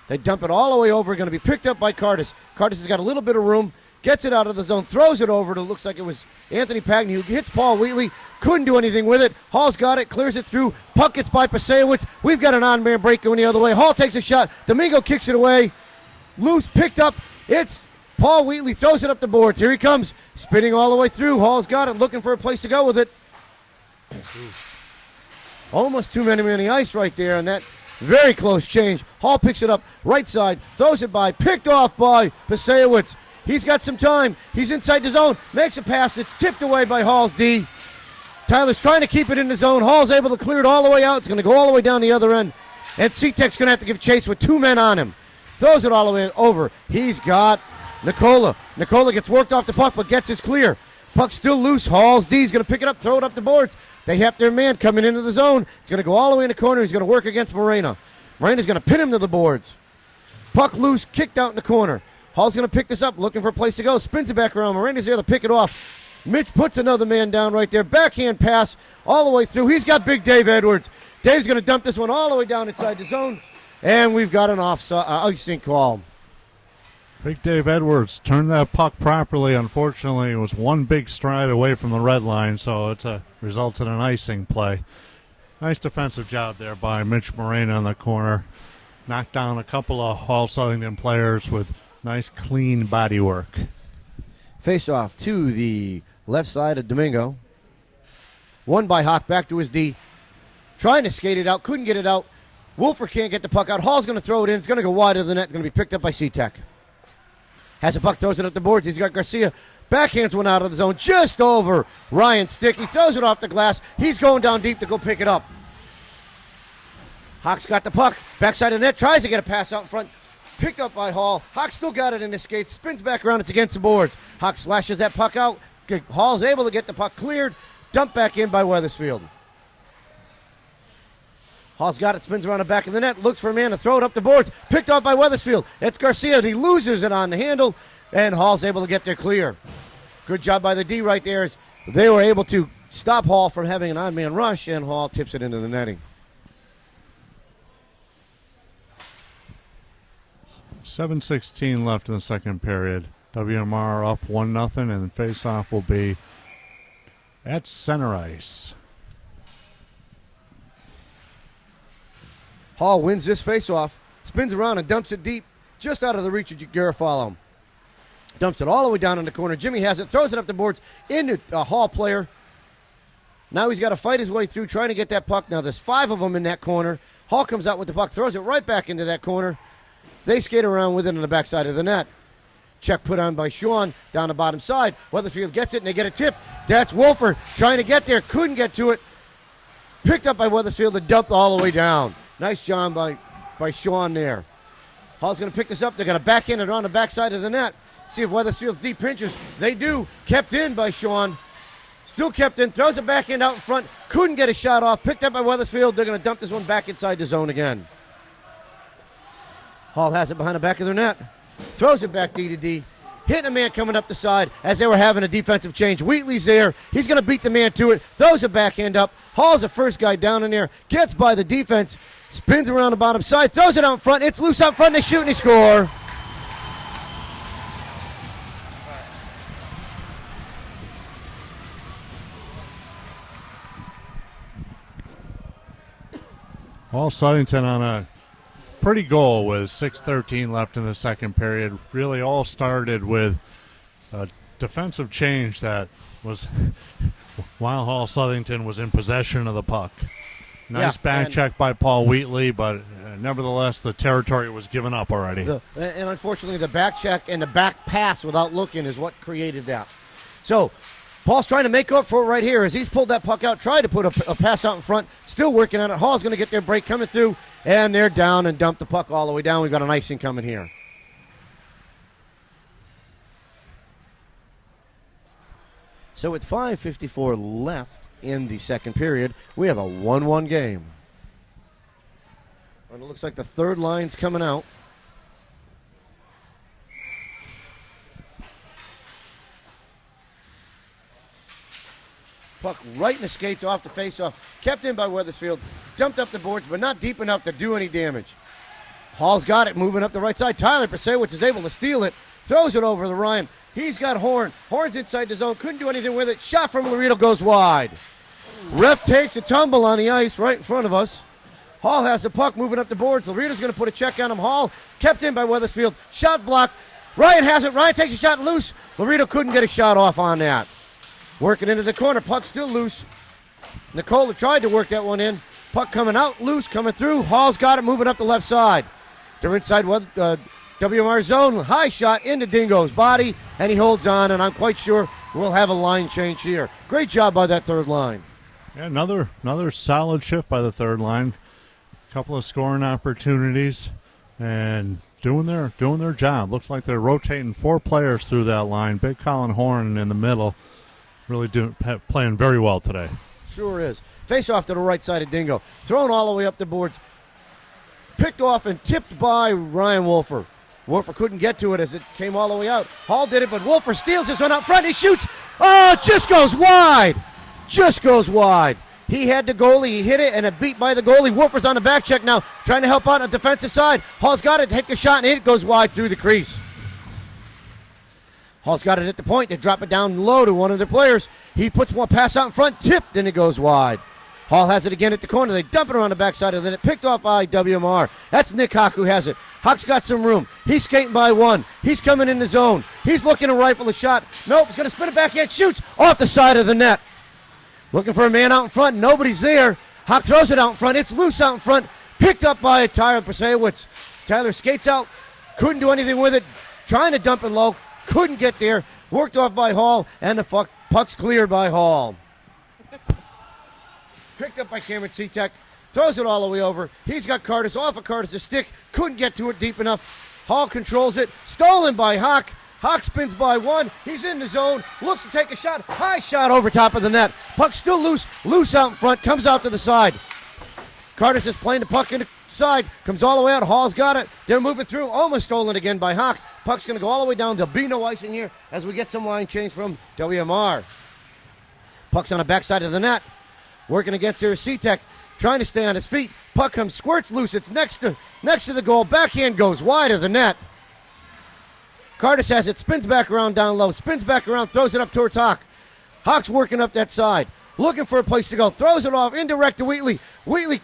They dump it all the way over. Going to be picked up by Cardis. Cardis has got a little bit of room. Gets it out of the zone. Throws it over to, looks like it was Anthony Pagney, who hits Paul Wheatley. Couldn't do anything with it. Hall's got it. Clears it through. Puck gets by Pasewicz. We've got an on-man break going the other way. Hall takes a shot. Domingo kicks it away. Loose, picked up. It's Paul Wheatley. Throws it up the boards. Here he comes. Spinning all the way through. Hall's got it. Looking for a place to go with it. Almost too many men on the ice right there on that very close change. Hall picks it up. Right side. Throws it by. Picked off by Pasewicz. He's got some time. He's inside the zone. Makes a pass. It's tipped away by Hall's D. Tyler's trying to keep it in the zone. Hall's able to clear it all the way out. It's going to go all the way down the other end. And C-Tech's going to have to give chase with 2 men on him. Throws it all the way over. He's got Nicola. Nicola gets worked off the puck but gets his clear. Puck still loose. Hall's D's going to pick it up, throw it up the boards. They have their man coming into the zone. It's going to go all the way in the corner. He's going to work against Morena. Morena's going to pin him to the boards. Puck loose, kicked out in the corner. Hall's going to pick this up, looking for a place to go. Spins it back around. Morena's there to pick it off. Mitch puts another man down right there. Backhand pass all the way through. He's got big Dave Edwards. Dave's going to dump this one all the way down inside the zone. And we've got an icing call. Big Dave Edwards turned that puck properly. Unfortunately, it was one big stride away from the red line, so it's results in an icing play. Nice defensive job there by Mitch Morena in the corner. Knocked down a couple of Hall-Southington players with nice, clean body work. Face off to the left side of Domingo. Won by Hawk, back to his D. Trying to skate it out, couldn't get it out. Wolfer can't get the puck out. Hall's going to throw it in. It's going to go wide of the net. It's going to be picked up by C-Tech. Has the puck, throws it up the boards. He's got Garcia. Backhands one out of the zone, just over Ryan's stick. He throws it off the glass. He's going down deep to go pick it up. Hawks got the puck. Backside of the net. Tries to get a pass out in front. Picked up by Hall. Hawks still got it in his skates. Spins back around. It's against the boards. Hawks slashes that puck out. Hall's able to get the puck cleared. Dumped back in by Weathersfield. Hall's got it, spins around the back of the net, looks for a man to throw it up the boards. Picked off by Weathersfield. It's Garcia, and he loses it on the handle, and Hall's able to get there clear. Good job by the D right there as they were able to stop Hall from having an odd-man rush, and Hall tips it into the netting. 7:16 left in the second period. WMR up 1-0, and the face-off will be at center ice. Hall wins this face-off, spins around and dumps it deep, just out of the reach of Garofalo. Dumps it all the way down in the corner. Jimmy has it, throws it up the boards into a Hall player. Now he's got to fight his way through, trying to get that puck. Now there's 5 of them in that corner. Hall comes out with the puck, throws it right back into that corner. They skate around with it on the backside of the net. Check put on by Sean down the bottom side. Weatherfield gets it, and they get a tip. That's Wolfer trying to get there, couldn't get to it. Picked up by Weathersfield and dumped all the way down. Nice job by Sean there. Hall's going to pick this up. They're going to backhand it on the backside of the net. See if Weathersfield's deep pinches. They do. Kept in by Sean. Still kept in. Throws it backhand out in front. Couldn't get a shot off. Picked up by Weathersfield. They're going to dump this one back inside the zone again. Hall has it behind the back of their net. Throws it back D to D. Hitting a man coming up the side as they were having a defensive change. Wheatley's there. He's going to beat the man to it. Throws a backhand up. Hall's the first guy down in there. Gets by the defense. Spins around the bottom side. Throws it out in front. It's loose out front. They shoot and they score. Hall-Southington on a pretty goal with 6:13 left in the second period. Really all started with a defensive change that was while Hall-Southington was in possession of the puck. Nice back check by Paul Wheatley, but nevertheless the territory was given up already. And unfortunately the back check and the back pass without looking is what created that. So Paul's trying to make up for it right here as he's pulled that puck out, tried to put a pass out in front, still working on it. Hall's going to get their break coming through, and they're down and dump the puck all the way down. We've got an icing coming here. So with 5:54 left in the second period, we have a 1-1 game. And it looks like the third line's coming out. Puck right in the skates off the face-off. Kept in by Weathersfield. Dumped up the boards, but not deep enough to do any damage. Hall's got it, moving up the right side. Tyler Pasewicz is able to steal it. Throws it over to Ryan. He's got Horn. Horn's inside the zone. Couldn't do anything with it. Shot from Laredo goes wide. Ref takes a tumble on the ice right in front of us. Hall has the puck moving up the boards. Laredo's going to put a check on him. Hall kept in by Weathersfield. Shot blocked. Ryan has it. Ryan takes a shot loose. Laredo couldn't get a shot off on that. Working into the corner. Puck still loose. Nicola tried to work that one in. Puck coming out loose, coming through. Hall's got it, moving up the left side. They're inside WMR zone. High shot into Dingo's body, and he holds on, and I'm quite sure we'll have a line change here. Great job by that third line. Yeah, another solid shift by the third line. A couple of scoring opportunities, and doing their job. Looks like they're rotating 4 players through that line. Big Colin Horn in the middle. Really playing very well today. Sure is. Face off to the right side of Dingo. Thrown all the way up the boards. Picked off and tipped by Ryan Wolfer. Wolfer couldn't get to it as it came all the way out. Hall did it, but Wolfer steals this one out front. He shoots. Oh, it just goes wide. Just goes wide. He had the goalie. He hit it, and it beat by the goalie. Wolfer's on the back check now, trying to help out on the defensive side. Hall's got it. Take the shot, and it goes wide through the crease. Hall's got it at the point. They drop it down low to one of their players. He puts one pass out in front, tipped, and it goes wide. Hall has it again at the corner. They dump it around the backside of the net. Picked off by WMR. That's Nick Hawk who has it. Hawk's got some room. He's skating by one. He's coming in the zone. He's looking to rifle a shot. Nope, he's going to spin it back in. Shoots off the side of the net. Looking for a man out in front. Nobody's there. Hawk throws it out in front. It's loose out in front. Picked up by Tyler Prasewicz. Tyler skates out. Couldn't do anything with it. Trying to dump it low. Couldn't get there. Worked off by Hall. And the puck's cleared by Hall. Picked up by Cameron Seatek. Throws it all the way over. He's got Curtis off of Curtis' stick. Couldn't get to it deep enough. Hall controls it. Stolen by Hawk. Hawk spins by one. He's in the zone. Looks to take a shot. High shot over top of the net. Puck still loose. Loose out in front. Comes out to the side. Curtis is playing the puck in the side. Comes all the way out. Hall's got it. They're moving through. Almost stolen again by Hawk. Puck's going to go all the way down. There'll be no ice in here as we get some line change from WMR. Puck's on the backside of the net. Working against here is Seatek. Trying to stay on his feet. Puck comes, squirts loose. It's next to the goal. Backhand goes wide of the net. Curtis has it. Spins back around down low. Spins back around. Throws it up towards Hawk. Hawk's working up that side. Looking for a place to go. Throws it off. Indirect to Wheatley. Wheatley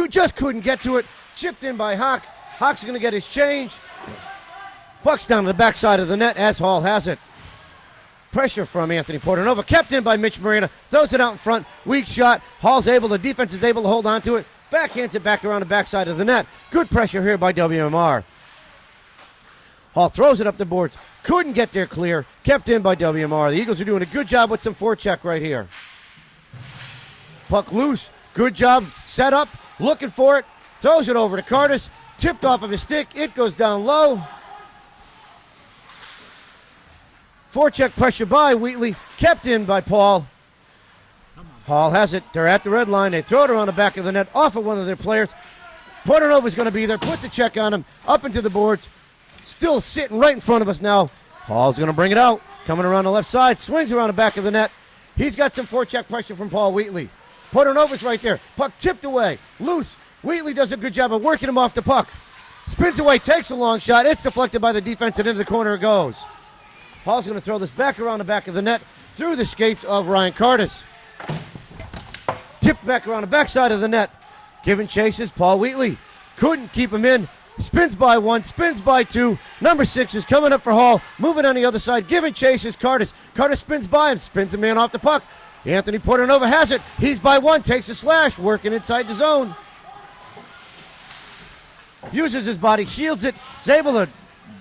just couldn't get to it. Chipped in by Hawk. Hawk's going to get his change. Puck's down to the backside of the net as Hall has it. Pressure from Anthony Portanova. Kept in by Mitch Marina. Throws it out in front. Weak shot. The defense is able to hold on to it. Backhands it back around the backside of the net. Good pressure here by WMR. Hall throws it up the boards. Couldn't get there clear. Kept in by WMR. The Eagles are doing a good job with some forecheck right here. Puck loose. Good job. Set up. Looking for it. Throws it over to Curtis. Tipped off of his stick. It goes down low. Forecheck pressure by Wheatley. Kept in by Paul. Hall has it. They're at the red line. They throw it around the back of the net. Off of one of their players. Portanova's going to be there. Puts a check on him. Up into the boards. Still sitting right in front of us now. Hall's going to bring it out. Coming around the left side. Swings around the back of the net. He's got some forecheck pressure from Paul Wheatley. Portanova's right there. Puck tipped away. Loose. Wheatley does a good job of working him off the puck. Spins away. Takes a long shot. It's deflected by the defense and into the corner it goes. Hall's going to throw this back around the back of the net through the skates of Ryan Curtis. Tipped back around the backside of the net. Giving chases. Paul Wheatley. Couldn't keep him in. Spins by one, spins by two. Number 6 is coming up for Hall. Moving on the other side, giving chases. Curtis. Curtis spins by him, spins a man off the puck. Anthony Portanova has it. He's by one, takes a slash, working inside the zone. Uses his body, shields it. Is able to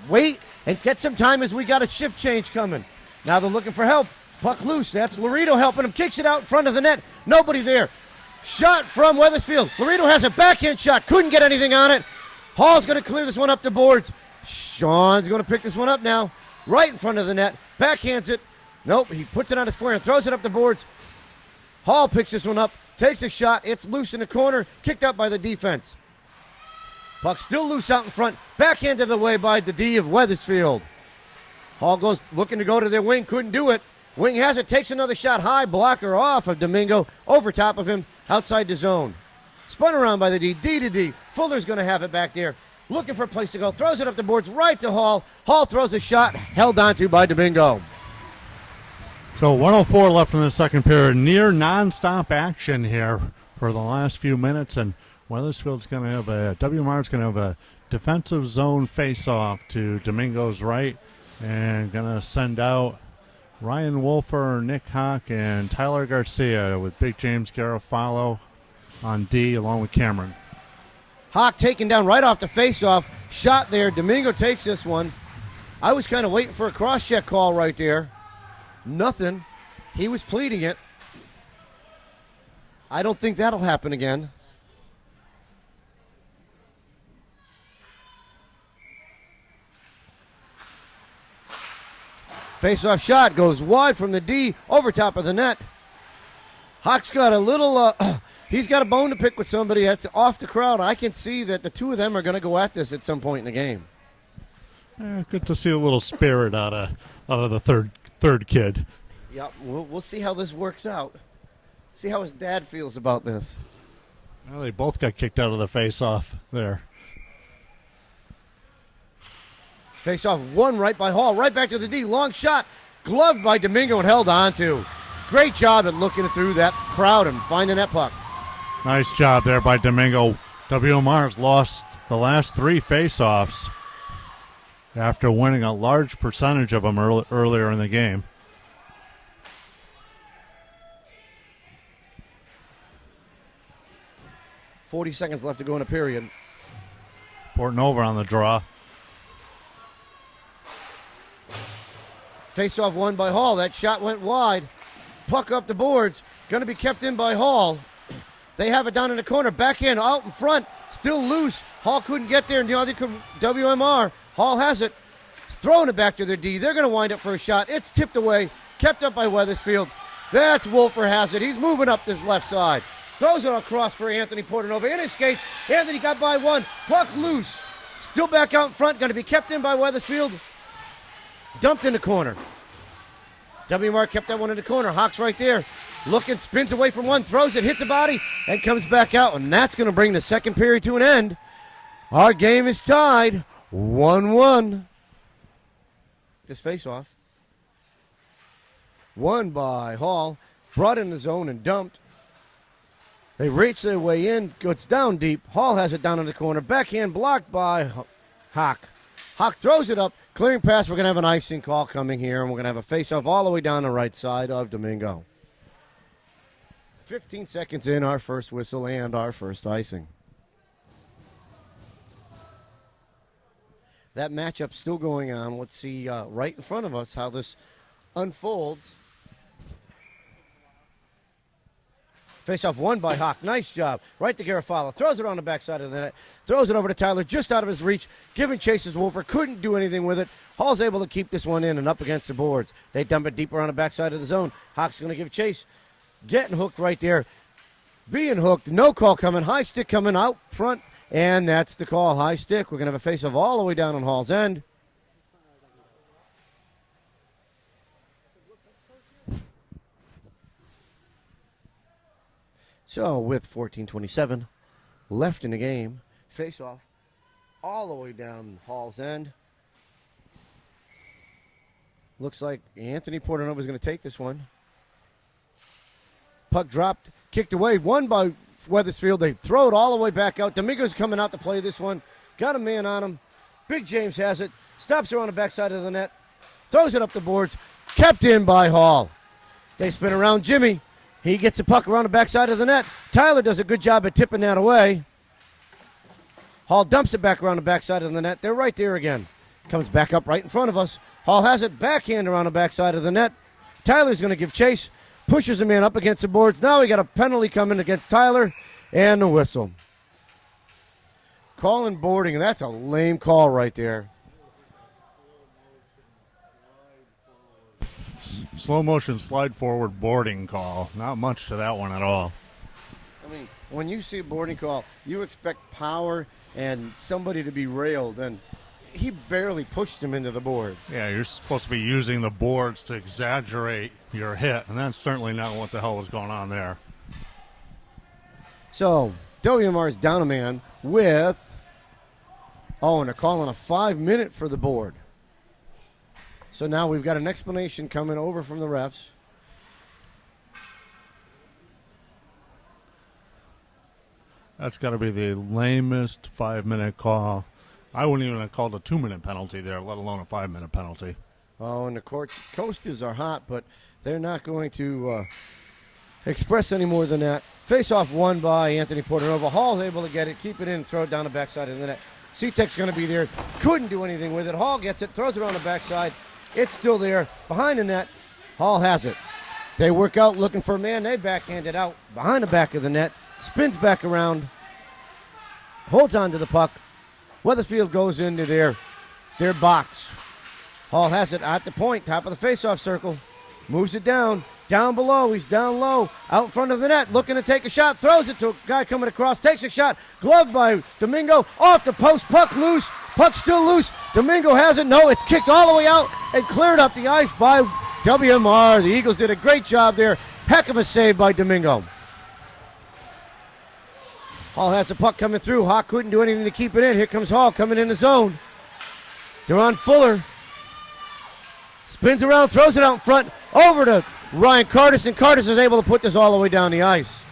wait and get some time as we got a shift change coming. Now they're looking for help. Puck loose. That's Laredo helping him. Kicks it out in front of the net. Nobody there. Shot from Weathersfield. Laredo has a backhand shot. Couldn't get anything on it. Hall's going to clear this one up the boards. Sean's going to pick this one up now. Right in front of the net. Backhands it. Nope, he puts it on his forehand. Throws it up the boards. Hall picks this one up. Takes a shot. It's loose in the corner. Kicked up by the defense. Puck still loose out in front. Backhanded away by the D of Weathersfield. Hall goes looking to go to their wing. Couldn't do it. Wing has it. Takes another shot. High blocker off of Domingo. Over top of him. Outside the zone. Spun around by the D. D to D. Fuller's going to have it back there. Looking for a place to go. Throws it up the boards right to Hall. Hall throws a shot. Held onto by Domingo. So 104 left in the second period. Near nonstop action here for the last few minutes. And Weathersfield's going to have WMR's going to have a defensive zone face-off to Domingo's right. And going to send out Ryan Wolfer, Nick Hawk, and Tyler Garcia with Big James Garofalo on D along with Cameron. Hawk taken down right off the face-off. Shot there. Domingo takes this one. I was kind of waiting for a cross-check call right there. Nothing. He was pleading it. I don't think that'll happen again. Face-off shot goes wide from the D over top of the net. Hawk's got a little, he's got a bone to pick with somebody that's off the crowd. I can see that the two of them are going to go at this at some point in the game. Good to see a little spirit out of the third kid. Yep, we'll see how this works out. See how his dad feels about this. Well, they both got kicked out of the face-off there. Face-off one right by Hall, right back to the D. Long shot, gloved by Domingo and held on to. Great job at looking through that crowd and finding that puck. Nice job there by Domingo. WMR's lost the last 3 face-offs after winning a large percentage of them earlier in the game. 40 seconds left to go in the period. Portnover on the draw. Face-off won by Hall. That shot went wide. Puck up the boards. Going to be kept in by Hall. They have it down in the corner. Backhand out in front. Still loose. Hall couldn't get there. And the other WMR. Hall has it. Throwing it back to their D. They're going to wind up for a shot. It's tipped away. Kept up by Weathersfield. That's Wolfer has it. He's moving up this left side. Throws it across for Anthony Portnover. In his skates. Anthony got by one. Puck loose. Still back out in front. Going to be kept in by Weathersfield. Dumped in the corner. WMR kept that one in the corner. Hawks right there. Looking, spins away from one, throws it, hits a body, and comes back out. And that's going to bring the second period to an end. Our game is tied 1-1. This face-off. Won by Hall. Brought in the zone and dumped. They reach their way in. It's down deep. Hall has it down in the corner. Backhand blocked by Hawk. Hawk throws it up. Clearing pass. We're going to have an icing call coming here, and we're going to have a face-off all the way down the right side of Domingo. 15 seconds in, our first whistle and our first icing. That matchup still going on. Let's see right in front of us how this unfolds. Face-off won by Hawk. Nice job. Right to Garofalo. Throws it on the backside of the net. Throws it over to Tyler just out of his reach. Giving chases Wolfer. Couldn't do anything with it. Hall's able to keep this one in and up against the boards. They dump it deeper on the backside of the zone. Hawk's going to give chase. Getting hooked right there. Being hooked. No call coming. High stick coming out front. And that's the call. High stick. We're going to have a face-off all the way down on Hall's end. So with 14:27 left in the game, face-off all the way down Hall's end. Looks like Anthony Portnover is going to take this one. Puck dropped, kicked away, won by Weathersfield. They throw it all the way back out. Domingo's coming out to play this one. Got a man on him. Big James has it. Stops her on the backside of the net. Throws it up the boards. Kept in by Hall. They spin around Jimmy. He gets the puck around the backside of the net. Tyler does a good job at tipping that away. Hall dumps it back around the backside of the net. They're right there again. Comes back up right in front of us. Hall has it backhand around the backside of the net. Tyler's going to give chase. Pushes the man up against the boards. Now we got a penalty coming against Tyler. And the whistle. Calling boarding. That's a lame call right there. Slow motion slide forward boarding call. Not much to that one at all. I mean, when you see a boarding call, you expect power and somebody to be railed, and he barely pushed him into the boards. Yeah, you're supposed to be using the boards to exaggerate your hit, and that's certainly not what the hell was going on there. So, WMR's down a man with, and they're calling a 5-minute for the board. So now we've got an explanation coming over from the refs. That's got to be the lamest 5-minute call. I wouldn't even have called a 2-minute penalty there, let alone a 5-minute penalty. Oh, and the coaches are hot, but they're not going to express any more than that. Face-off won by Anthony Portnover. Hall's able to get it, keep it in, throw it down the backside of the net. C-Tech's going to be there. Couldn't do anything with it. Hall gets it, throws it on the backside. It's still there. Behind the net, Hall has it. They work out looking for a man. They backhand it out behind the back of the net. Spins back around. Holds on to the puck. Weathersfield goes into their box. Hall has it at the point, top of the face-off circle. Moves it down. Down below. He's down low. Out in front of the net. Looking to take a shot. Throws it to a guy coming across. Takes a shot. Gloved by Domingo. Off the post. Puck loose. Puck still loose. Domingo has it. No, it's kicked all the way out and cleared up the ice by WMR. The Eagles did a great job there. Heck of a save by Domingo. Hall has the puck coming through. Hawk couldn't do anything to keep it in. Here comes Hall coming in the zone. Deron Fuller spins around, throws it out in front, over to Ryan Curtis, and Curtis is able to put this all the way down the ice.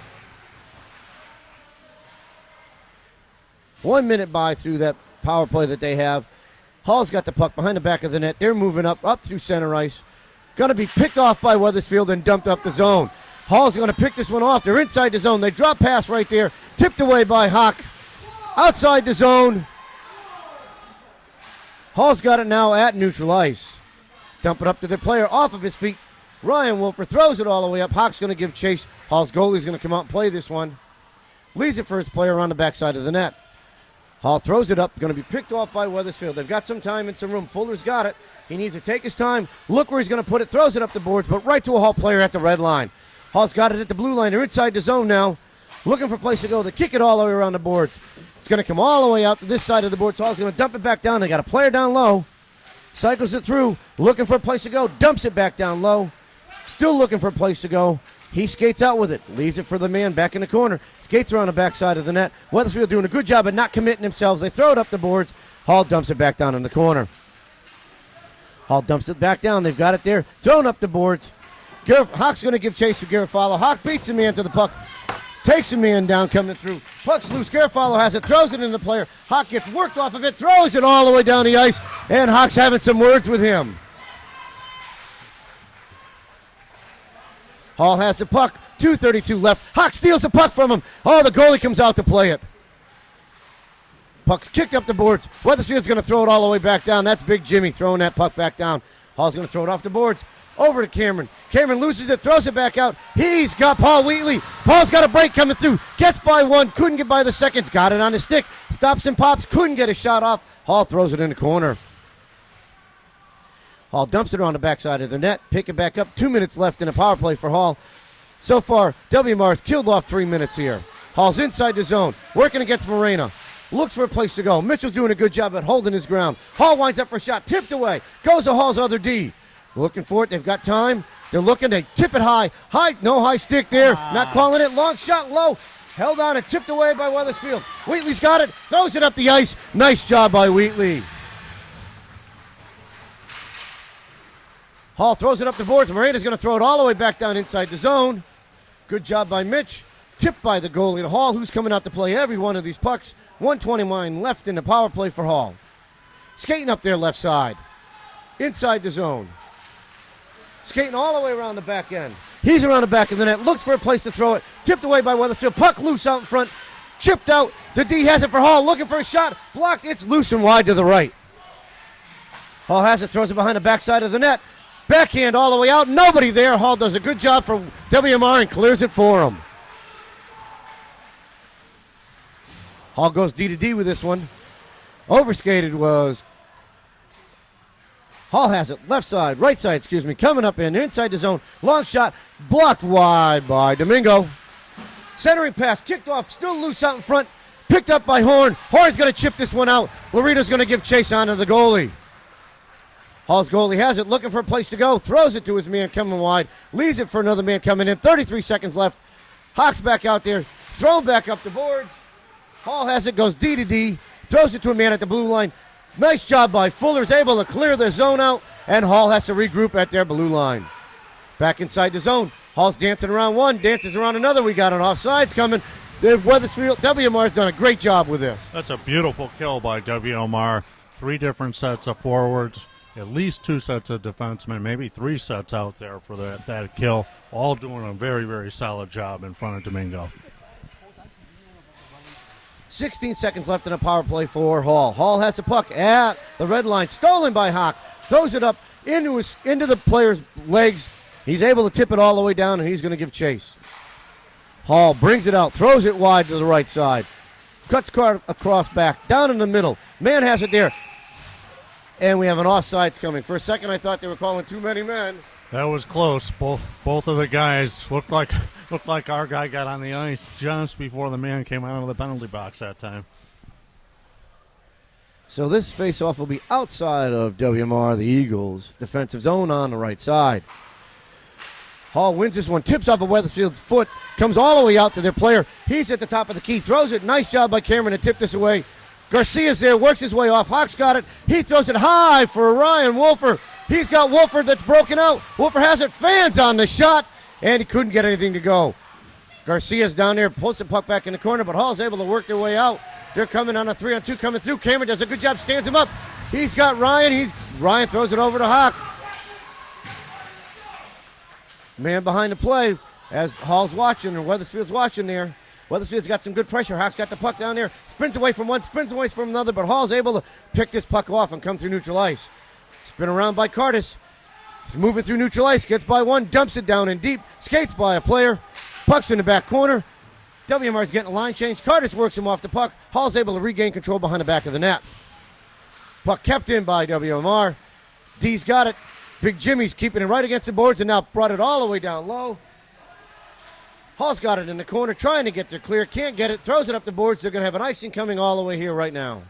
1 minute by through that power play that they have. Hall's got the puck behind the back of the net. They're moving up through center ice. Going to be picked off by Weathersfield and dumped up the zone. Hall's going to pick this one off. They're inside the zone. They drop pass right there. Tipped away by Hawk. Outside the zone. Hall's got it now at neutral ice. Dump it up to the player off of his feet. Ryan Wolfer throws it all the way up. Hawk's going to give chase. Hall's goalie's going to come out and play this one. Leaves it for his player on the backside of the net. Hall throws it up. Going to be picked off by Weathersfield. They've got some time and some room. Fuller's got it. He needs to take his time. Look where he's going to put it. Throws it up the boards, but right to a Hall player at the red line. Hall's got it at the blue line. They're inside the zone now. Looking for a place to go. They kick it all the way around the boards. It's going to come all the way out to this side of the boards. Hall's going to dump it back down. They got a player down low. Cycles it through. Looking for a place to go. Dumps it back down low. Still looking for a place to go. He skates out with it. Leaves it for the man back in the corner. Skates around the backside of the net. Weathersfield doing a good job of not committing themselves. They throw it up the boards. Hall dumps it back down in the corner. Hall dumps it back down. They've got it there. Thrown up the boards. Hawk's going to give chase to Garofalo. Hawk beats the man to the puck. Takes the man down coming through. Puck's loose. Garofalo has it. Throws it in the player. Hawk gets worked off of it. Throws it all the way down the ice. And Hawk's having some words with him. Hall has the puck. 2:32 left. Hawk steals the puck from him. Oh, the goalie comes out to play it. Puck's kicked up the boards. Weathersfield's going to throw it all the way back down. That's Big Jimmy throwing that puck back down. Hall's going to throw it off the boards. Over to Cameron. Cameron loses it, throws it back out. He's got Paul Wheatley. Paul's got a break coming through. Gets by one, couldn't get by the seconds. Got it on the stick. Stops and pops, couldn't get a shot off. Hall throws it in the corner. Hall dumps it around the backside of the net. Pick it back up. 2 minutes left in a power play for Hall. So far, WMR's killed off 3 minutes here. Hall's inside the zone, working against Morena. Looks for a place to go. Mitchell's doing a good job at holding his ground. Hall winds up for a shot. Tipped away. Goes to Hall's other D. Looking for it. They've got time. They're looking. They tip it high. No high stick there. Not calling it. Long shot low. Held on and tipped away by Weathersfield. Wheatley's got it. Throws it up the ice. Nice job by Wheatley. Hall throws it up the boards. Morena's going to throw it all the way back down inside the zone. Good job by Mitch. Tipped by the goalie to Hall, who's coming out to play every one of these pucks. 1:29 left in the power play for Hall. Skating up their left side. Inside the zone. Skating all the way around the back end. He's around the back of the net. Looks for a place to throw it. Tipped away by Weathersfield. Puck loose out in front. Chipped out. The D has it for Hall. Looking for a shot. Blocked. It's loose and wide to the right. Hall has it. Throws it behind the backside of the net. Backhand all the way out. Nobody there. Hall does a good job for WMR and clears it for him. Hall goes D to D with this one. Overskated was... Hall has it. Left side, right side, excuse me. Coming up in, inside the zone. Long shot. Blocked wide by Domingo. Centering pass. Kicked off. Still loose out in front. Picked up by Horn. Horn's going to chip this one out. Laredo's going to give chase on to the goalie. Hall's goalie has it. Looking for a place to go. Throws it to his man coming wide. Leaves it for another man coming in. 33 seconds left. Hawk's back out there. Thrown back up the boards. Hall has it. Goes D to D. Throws it to a man at the blue line. Nice job by Fuller's able to clear the zone out, and Hall has to regroup at their blue line. Back inside the zone. Hall's dancing around one, dances around another. We got an offsides coming. The Weathersfield WMR's done a great job with this. That's a beautiful kill by WMR. 3 different sets of forwards, at least 2 sets of defensemen, maybe 3 sets out there for that kill. All doing a very, very solid job in front of Domingo. 16 seconds left in a power play for Hall. Hall has the puck at the red line. Stolen by Hawk. Throws it up into the player's legs. He's able to tip it all the way down, and he's going to give chase. Hall brings it out. Throws it wide to the right side. Cuts across back. Down in the middle. Man has it there. And we have an offsides coming. For a second, I thought they were calling too many men. That was close. Both of the guys looked like our guy got on the ice just before the man came out of the penalty box that time. So this face-off will be outside of WMR, the Eagles' defensive zone on the right side. Hall wins this one, tips off of Weathersfield's foot, comes all the way out to their player. He's at the top of the key, throws it. Nice job by Cameron to tip this away. Garcia's there, works his way off. Hawk's got it. He throws it high for Ryan Wolfer. He's got Wolfer that's broken out. Wolfer has it, fans on the shot, and he couldn't get anything to go. Garcia's down there, pulls the puck back in the corner, but Hall's able to work their way out. They're coming on a 3-on-2 coming through. Cameron does a good job, stands him up. He's got Ryan. Ryan throws it over to Hawk. Man behind the play. as Hall's watching and Weathersfield's watching there. Weathersfield's got some good pressure. Hawks got the puck down there. Spins away from one, spins away from another, but Hall's able to pick this puck off and come through neutral ice. Spin around by Curtis. He's moving through neutral ice, gets by one, dumps it down in deep, skates by a player, puck's in the back corner. WMR's getting a line change. Curtis works him off the puck. Hall's able to regain control behind the back of the net. Puck kept in by WMR. D's got it. Big Jimmy's keeping it right against the boards and now brought it all the way down low. Hall's got it in the corner, trying to get there clear. Can't get it. Throws it up the boards. They're going to have an icing coming all the way here right now.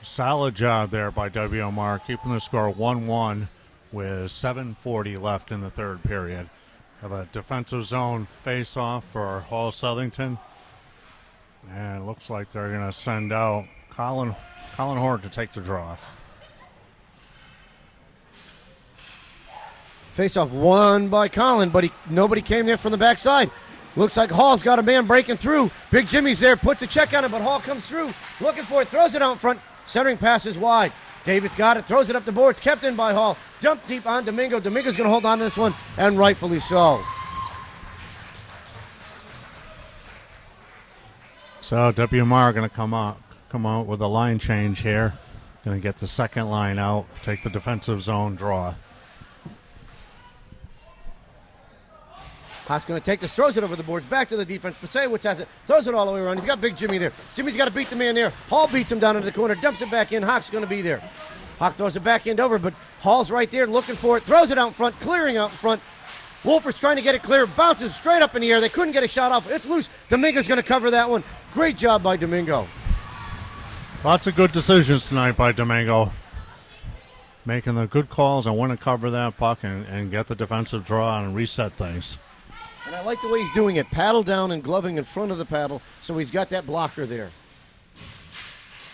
Solid job there by WMR, keeping the score 1-1 with 7:40 left in the third period. Have a defensive zone face-off for Hall-Southington. And it looks like they're going to send out Colin Hort to take the draw. Face-off won by Colin, but nobody came there from the backside. Looks like Hall's got a man breaking through. Big Jimmy's there, puts a check on it, but Hall comes through, looking for it, throws it out in front. Centering pass is wide. David's got it, throws it up the boards, kept in by Hall. Dumped deep on Domingo. Domingo's going to hold on to this one, and rightfully so. So WMR going to come out with a line change here. Going to get the second line out, take the defensive zone draw. Hawk's going to take this, throws it over the boards, back to the defense. Pasewicz has it, throws it all the way around. He's got Big Jimmy there. Jimmy's got to beat the man there. Hall beats him down into the corner, dumps it back in. Hawk's going to be there. Hawk throws it back end over, but Hall's right there looking for it, throws it out in front, clearing out in front. Wolfer's trying to get it clear, bounces straight up in the air. They couldn't get a shot off. It's loose. Domingo's going to cover that one. Great job by Domingo. Lots of good decisions tonight by Domingo. Making the good calls and want to cover that puck and get the defensive draw and reset things. And I like the way he's doing it. Paddle down and gloving in front of the paddle, so he's got that blocker there.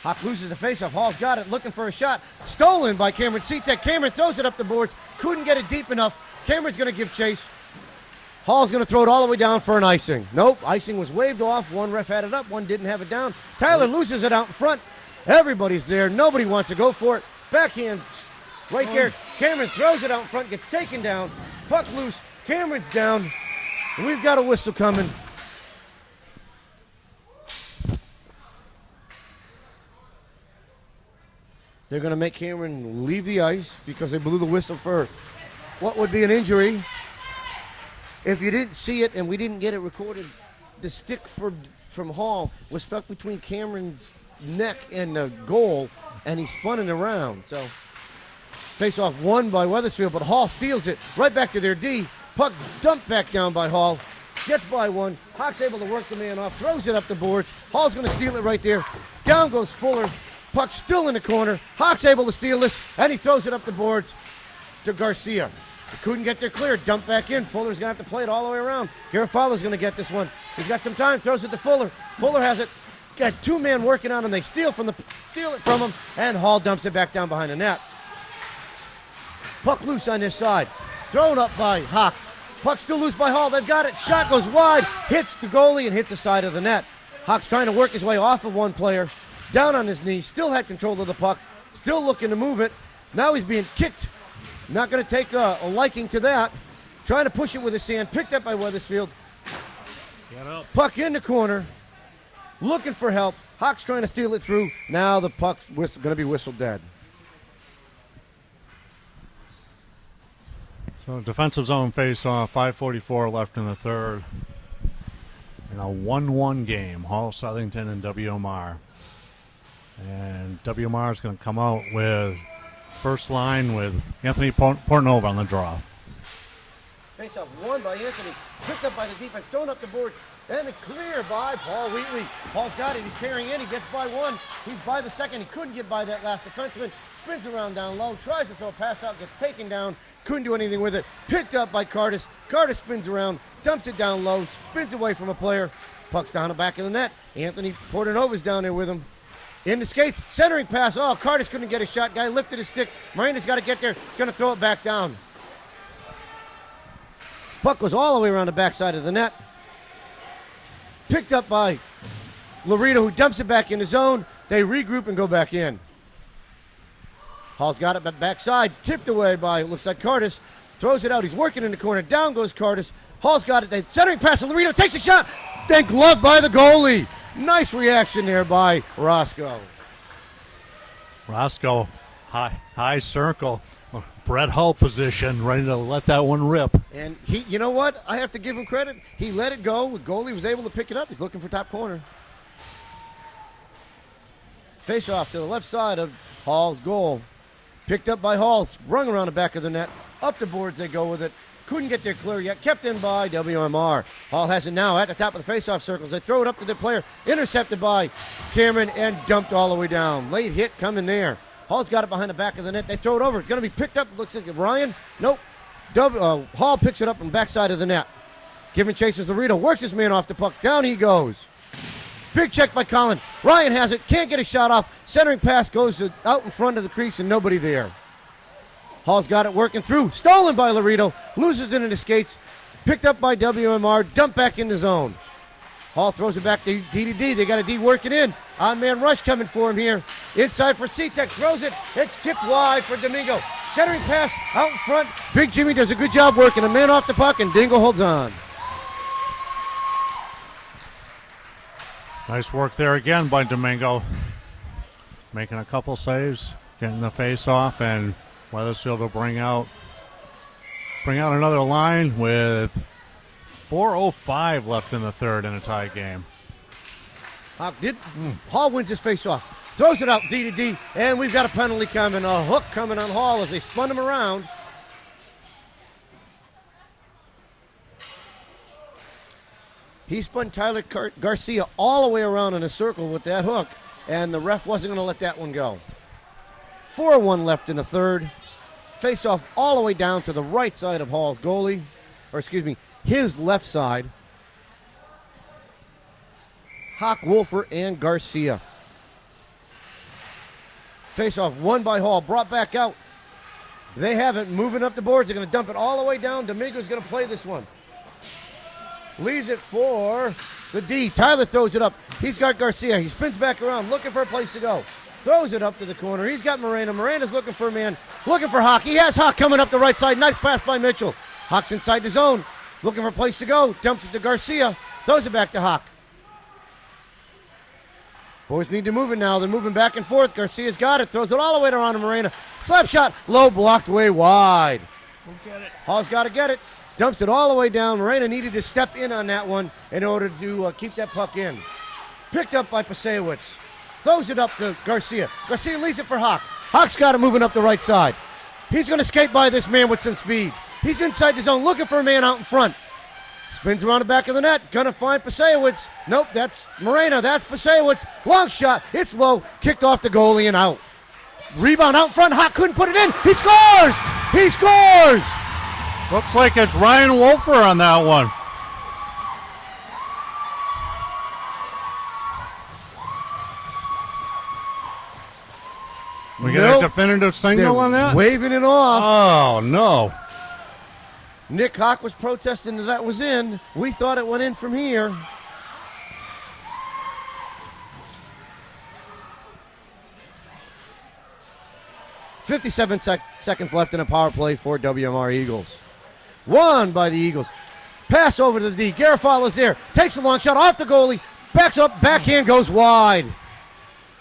Hawk loses the faceoff. Hall's got it, looking for a shot. Stolen by Cameron Seatek. Cameron throws it up the boards. Couldn't get it deep enough. Cameron's going to give chase. Hall's going to throw it all the way down for an icing. Nope, icing was waved off. One ref had it up, one didn't have it down. Tyler loses it out in front. Everybody's there. Nobody wants to go for it. Backhand right there. Cameron throws it out in front, gets taken down. Puck loose. Cameron's down. And we've got a whistle coming. They're going to make Cameron leave the ice because they blew the whistle for what would be an injury. If you didn't see it and we didn't get it recorded, the stick from Hall was stuck between Cameron's neck and the goal, and he spun it around. So face-off won by Weathersfield, but Hall steals it right back to their D. Puck dumped back down by Hall. Gets by one. Hawk's able to work the man off. Throws it up the boards. Hall's going to steal it right there. Down goes Fuller. Puck still in the corner. Hawk's able to steal this, and he throws it up the boards to Garcia. He couldn't get there clear. Dumped back in. Fuller's going to have to play it all the way around. Garofalo's going to get this one. He's got some time. Throws it to Fuller. Fuller has it. Got two men working on him. They steal it from him, and Hall dumps it back down behind the net. Puck loose on this side. Thrown up by Hawk. Puck still loose by Hall. They've got it. Shot goes wide. Hits the goalie and hits the side of the net. Hawk's trying to work his way off of one player. Down on his knee. Still had control of the puck. Still looking to move it. Now he's being kicked. Not going to take a liking to that. Trying to push it with his hand. Picked up by Weathersfield. Get up. Puck in the corner. Looking for help. Hawk's trying to steal it through. Now the puck's going to be whistled dead. So defensive zone face-off, 5:44 left in the third. In a 1-1 game, Hall-Southington and WMR. And WMR is going to come out with first line with Anthony Portnova on the draw. Face-off won by Anthony. Picked up by the defense. Thrown up the boards. And a clear by Paul Wheatley. Paul's got it. He's carrying in. He gets by one. He's by the second. He couldn't get by that last defenseman. Spins around down low. Tries to throw a pass out. Gets taken down. Couldn't do anything with it. Picked up by Curtis. Curtis spins around. Dumps it down low. Spins away from a player. Puck's down the back of the net. Anthony Portnova's down there with him. In the skates. Centering pass. Oh, Curtis couldn't get a shot. Guy lifted his stick. Miranda's got to get there. He's going to throw it back down. Puck goes all the way around the backside of the net. Picked up by Laredo, who dumps it back in the zone. They regroup and go back in. Hall's got it backside. Tipped away by, looks like Curtis. throws it out. He's working in the corner. Down goes Cardis. Hall's got it. Then centering pass to Laredo. Takes a shot. Then gloved by the goalie. Nice reaction there by Roscoe. Roscoe, high circle. Brett Hull position, ready to let that one rip. And he, you know what? I have to give him credit. He let it go. The goalie was able to pick it up. He's looking for top corner. Face off to the left side of Hall's goal. Picked up by Hall. Sprung around the back of the net. Up the boards they go with it. Couldn't get there clear yet. Kept in by WMR. Hall has it now at the top of the face-off circles. They throw it up to the player. Intercepted by Cameron and dumped all the way down. Late hit coming there. Hall's got it behind the back of the net. They throw it over. It's going to be picked up. Looks like Ryan. Nope. Hall picks it up on the backside of the net. Giving chases Laredo. Works his man off the puck. Down he goes. Big check by Collin. Ryan has it. Can't get a shot off. Centering pass goes out in front of the crease and nobody there. Hall's got it working through. Stolen by Laredo. Loses it into skates. Picked up by WMR. Dumped back in the zone. Hall throws it back to DDD. They got a D working in. On-man rush coming for him here. Inside for C-Tech. Throws it. It's tipped wide for Domingo. Centering pass out in front. Big Jimmy does a good job working. A man off the puck, and Dingle holds on. Nice work there again by Domingo. Making a couple saves, getting the face off, and Weathersfield will bring out another line with 4:05 left in the third in a tie game. Hall wins his face-off. Throws it out D to D, and we've got a penalty coming. A hook coming on Hall as they spun him around. He spun Tyler Garcia all the way around in a circle with that hook, and the ref wasn't going to let that one go. 4-1 left in the third. Face-off all the way down to the right side of Hall's goalie, or excuse me, his left side. Hawk, Wolfer, and Garcia. Face-off won by Hall, brought back out. They have it moving up the boards. They're going to dump it all the way down. Domingo's going to play this one. Leaves it for the D. Tyler throws it up. He's got Garcia. He spins back around, looking for a place to go. Throws it up to the corner. He's got Moreno. Moreno's looking for a man. Looking for Hawk. He has Hawk coming up the right side. Nice pass by Mitchell. Hawk's inside the zone. Looking for a place to go. Dumps it to Garcia. Throws it back to Hawk. Boys need to move it now. They're moving back and forth. Garcia's got it. Throws it all the way around to Moreno. Slap shot. Low, blocked way wide. Go get it. Hall's got to get it. Dumps it all the way down. Moreno needed to step in on that one in order to keep that puck in. Picked up by Pasewicz. Throws it up to Garcia. Garcia leaves it for Hawk. Hawk's got it moving up the right side. He's going to skate by this man with some speed. He's inside the zone looking for a man out in front. Spins around the back of the net. Going to find Pasewicz. Nope, that's Moreno. That's Pasewicz. Long shot. It's low. Kicked off the goalie and out. Rebound out in front. Hawk couldn't put it in. He scores! He scores! Looks like it's Ryan Wolfer on that one. We get a definitive signal on that? Waving it off. Oh, no. Nick Hawk was protesting that was in. We thought it went in from here. Seconds left in a power play for WMR Eagles. Won by the Eagles. Pass over to the D. Garofalo's there. Takes a long shot off the goalie. Backs up. Backhand goes wide.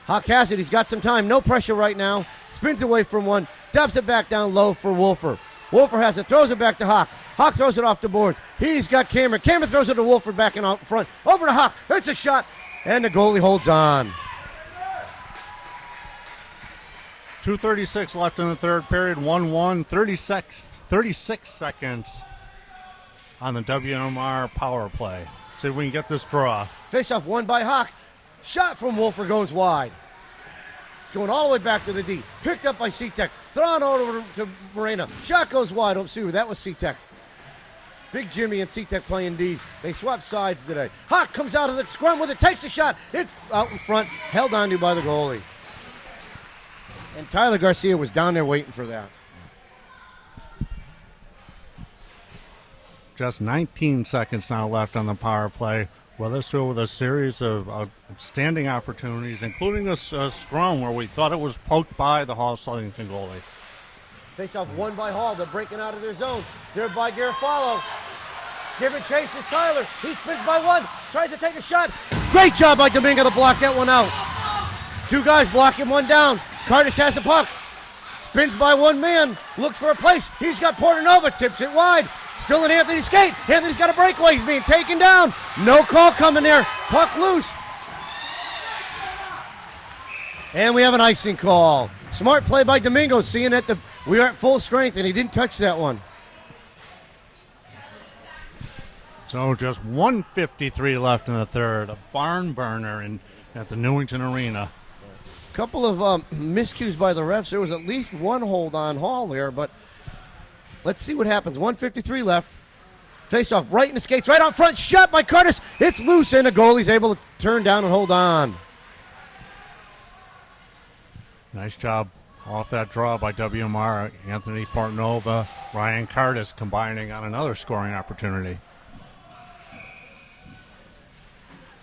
Hawk has it. He's got some time. No pressure right now. Spins away from one. Dumps it back down low for Wolfer. Wolfer has it. Throws it back to Hawk. Hawk throws it off the boards. He's got Cameron. Cameron throws it to Wolfer back and out in front. Over to Hawk. There's a shot. And the goalie holds on. 2:36 left in the third period. 1-1. 36 seconds on the WMR power play. See if we can get this draw. Face-off won by Hawk. Shot from Wolfer goes wide. It's going all the way back to the D. Picked up by C-Tech. Thrown over to Moreno. Shot goes wide. Oh, see, that was C-Tech. Big Jimmy and C-Tech playing D. They swap sides today. Hawk comes out of the scrum with it. Takes the shot. It's out in front. Held on to by the goalie. And Tyler Garcia was down there waiting for that. Just 19 seconds now left on the power play. Weathersfield with a series of outstanding opportunities, including this scrum where we thought it was poked by the Hall-Southington goalie. Face-off won by Hall. They're breaking out of their zone. They're by Garofalo. Giving chase is Tyler. He spins by one. Tries to take a shot. Great job by Domingo to block that one out. Two guys blocking one down. Curtis has the puck. Spins by one man. Looks for a place. He's got Portanova. Tips it wide. Still in Anthony's skate. Anthony's got a breakaway. He's being taken down. No call coming there. Puck loose. And we have an icing call. Smart play by Domingo, seeing that we are at full strength, and he didn't touch that one. So just 1:53 left in the third. A barn burner at the Newington Arena. Couple of miscues by the refs. There was at least one hold on Hall there, but let's see what happens. 1:53 left. Face off right in the skates, right out front. Shot by Curtis. It's loose, and the goalie's able to turn down and hold on. Nice job off that draw by WMR. Anthony Portanova, Ryan Curtis combining on another scoring opportunity.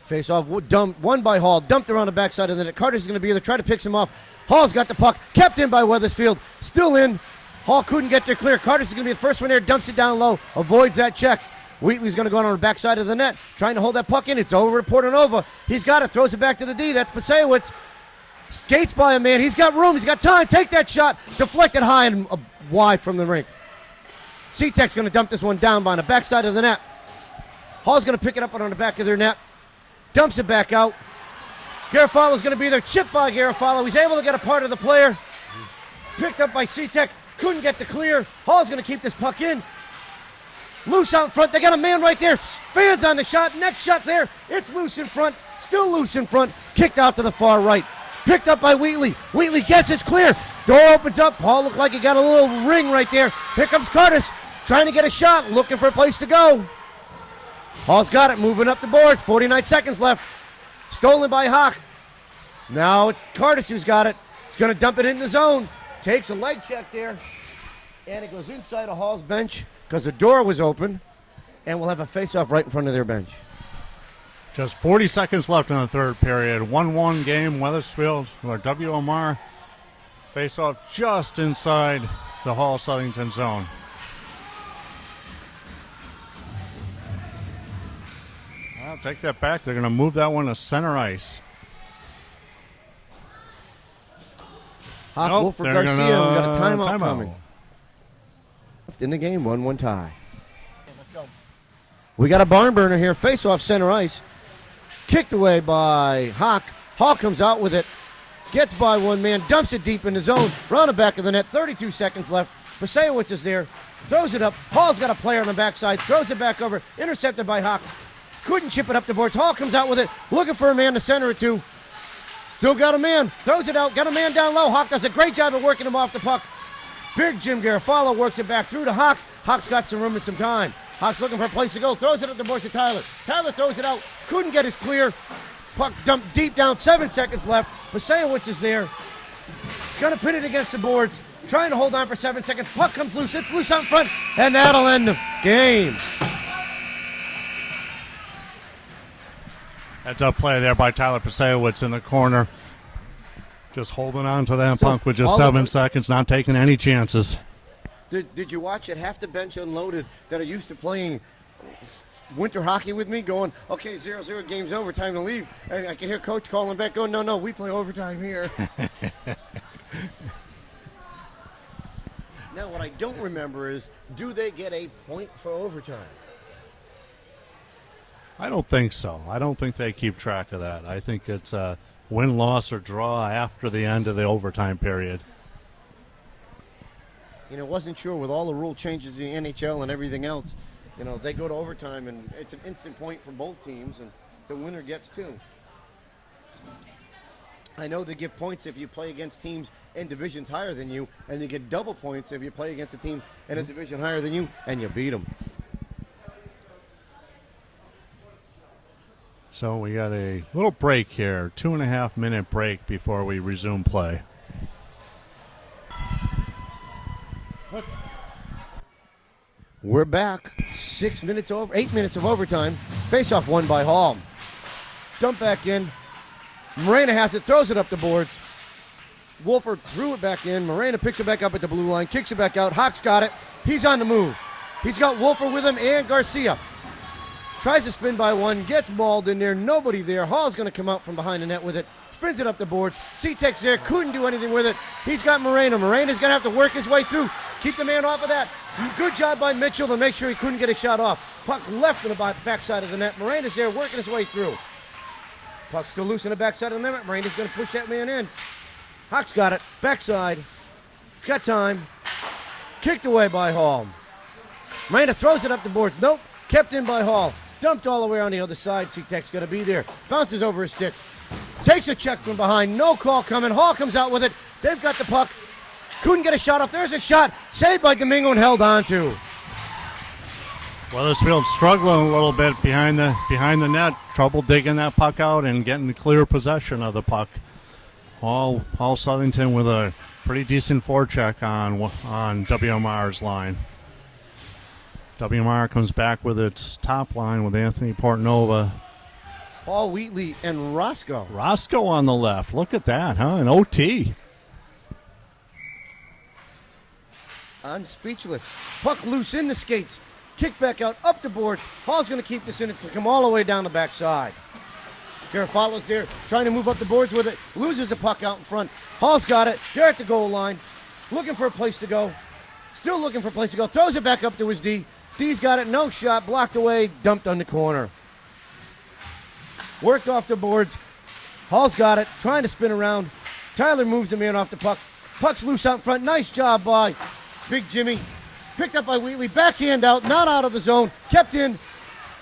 Face off, won by Hall, dumped around the backside of the net. Curtis is going to be there, try to pick him off. Hall's got the puck, kept in by Weathersfield, still in. Hall couldn't get there clear. Curtis is going to be the first one there, dumps it down low, avoids that check. Wheatley's going to go on the backside of the net, trying to hold that puck in. It's over to Portanova. He's got it, throws it back to the D. That's Pasewicz. Skates by a man. He's got room. He's got time. Take that shot. Deflected high and wide from the rink. C-Tech's going to dump this one down by the backside of the net. Hall's going to pick it up on the back of their net. Dumps it back out. Garofalo's going to be there. Chipped by Garofalo. He's able to get a part of the player. Picked up by C-Tech. Couldn't get the clear. Hall's going to keep this puck in. Loose out in front. They got a man right there. Fans on the shot. Next shot there. It's loose in front. Still loose in front. Kicked out to the far right. Picked up by Wheatley. Wheatley gets his clear. Door opens up. Hall looked like he got a little ring right there. Here comes Curtis. Trying to get a shot. Looking for a place to go. Hall's got it. Moving up the boards. 49 seconds left. Stolen by Hawk. Now it's Curtis who's got it. He's going to dump it in the zone. Takes a leg check there. And it goes inside of Hall's bench because the door was open. And we'll have a face-off right in front of their bench. Just 40 seconds left in the third period. 1-1 game. Weathersfield or WMR face off just inside the Hall-Southington zone. I'll take that back. They're going to move that one to center ice. Hawk, Wolford, Garcia. We got a timeout coming. Left in the game, 1-1 tie. Let's go. We got a barn burner here. Face off center ice. Kicked away by Hawk. Hall comes out with it. Gets by one man. Dumps it deep in the zone. Round the back of the net. 32 seconds left. Pasewicz is there. Throws it up. Hall's got a player on the backside. Throws it back over. Intercepted by Hawk. Couldn't chip it up the boards. Hall comes out with it. Looking for a man to center it to. Still got a man. Throws it out. Got a man down low. Hawk does a great job of working him off the puck. Big Jim Garofalo works it back through to Hawk. Hawk's got some room and some time. Hawk's looking for a place to go. Throws it up the board to Tyler. Tyler throws it out. Couldn't get his clear. Puck dumped deep down. 7 seconds left. Pasewicz is there. He's going to pin it against the boards. Trying to hold on for 7 seconds. Puck comes loose. It's loose out in front. And that'll end the game. Heads up play there by Tyler Pasewicz in the corner. Just holding on to that puck with just 7 seconds, not taking any chances. Did you watch it? Half the bench unloaded that are used to playing winter hockey with me going, okay, 0-0, game's over, time to leave. And I can hear Coach calling back going, no, we play overtime here. Now, what I don't remember is, do they get a point for overtime? I don't think so. I don't think they keep track of that. I think it's a win, loss, or draw after the end of the overtime period. Wasn't sure with all the rule changes in the NHL and everything else. They go to overtime, and it's an instant point for both teams, and the winner gets two. I know they give points if you play against teams in divisions higher than you, and you get double points if you play against a team in a division higher than you, and you beat them. So we got a little break here, 2.5 minute break before we resume play. We're back. 8 minutes of overtime. Face-off won by Hall. Dump back in. Morena has it, throws it up the boards. Wolford threw it back in. Moreno picks it back up at the blue line, kicks it back out. Hawk's got it. He's on the move. He's got Wolford with him and Garcia. Tries to spin by one, gets mauled in there, nobody there. Hall's going to come out from behind the net with it, spins it up the boards. C-Tech's there, couldn't do anything with it. He's got Moreno. Moreno's going to have to work his way through. Keep the man off of that. Good job by Mitchell to make sure he couldn't get a shot off. Puck left on the backside of the net. Moreno's there working his way through. Puck still loose on the backside of the net. Moreno's going to push that man in. Hawk's got it, backside. He's got time. Kicked away by Hall. Moreno throws it up the boards. Nope, kept in by Hall. Dumped all the way on the other side. C-Tech's going to be there. Bounces over his stick. Takes a check from behind. No call coming. Hall comes out with it. They've got the puck. Couldn't get a shot off. There's a shot. Saved by Domingo and held on to. Weathersfield struggling a little bit behind the net. Trouble digging that puck out and getting clear possession of the puck. Hall-Southington with a pretty decent forecheck on WMR's line. WMR comes back with its top line with Anthony Portnova. Paul Wheatley and Roscoe. Roscoe on the left. Look at that, huh? An OT. I'm speechless. Puck loose in the skates. Kick back out, up the boards. Hall's going to keep this in. It's going to come all the way down the backside. Garofalo's there, trying to move up the boards with it. Loses the puck out in front. Hall's got it. They're at the goal line. Looking for a place to go. Still looking for a place to go. Throws it back up to his D. D's got it. No shot. Blocked away. Dumped on the corner. Worked off the boards. Hall's got it. Trying to spin around. Tyler moves the man off the puck. Puck's loose out in front. Nice job by Big Jimmy. Picked up by Wheatley. Backhand out. Not out of the zone. Kept in.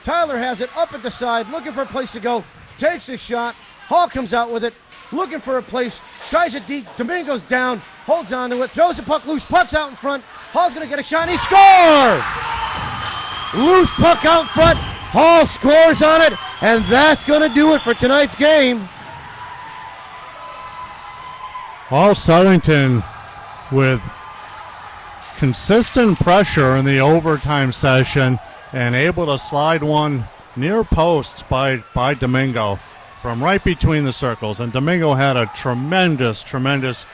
Tyler has it up at the side. Looking for a place to go. Takes a shot. Hall comes out with it. Looking for a place. Tries it deep. Domingo's down. Holds on to it. Throws the puck loose. Puck's out in front. Hall's going to get a shot. And he scores! Loose puck out in front. Hall scores on it. And that's going to do it for tonight's game. Hall-Southington with consistent pressure in the overtime session and able to slide one near post by Domingo from right between the circles. And Domingo had a tremendous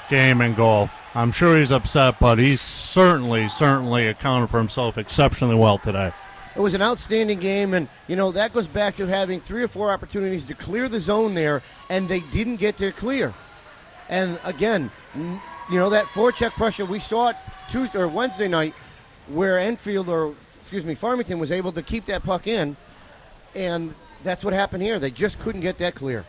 game and goal. I'm sure he's upset, but he's certainly accounted for himself exceptionally well today. It was an outstanding game, and, that goes back to having 3 or 4 opportunities to clear the zone there, and they didn't get to clear. And, again, that forecheck pressure, we saw it Tuesday or Wednesday night where Farmington was able to keep that puck in, and that's what happened here. They just couldn't get that clear.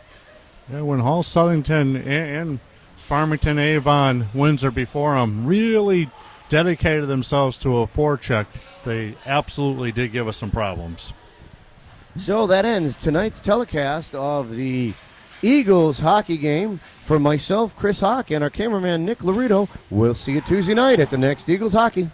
Yeah, when Hall-Southington and Farmington, Avon, Windsor before them really dedicated themselves to a forecheck, they absolutely did give us some problems. So that ends tonight's telecast of the Eagles hockey game. For myself, Chris Hawk, and our cameraman, Nick Laredo, we'll see you Tuesday night at the next Eagles hockey.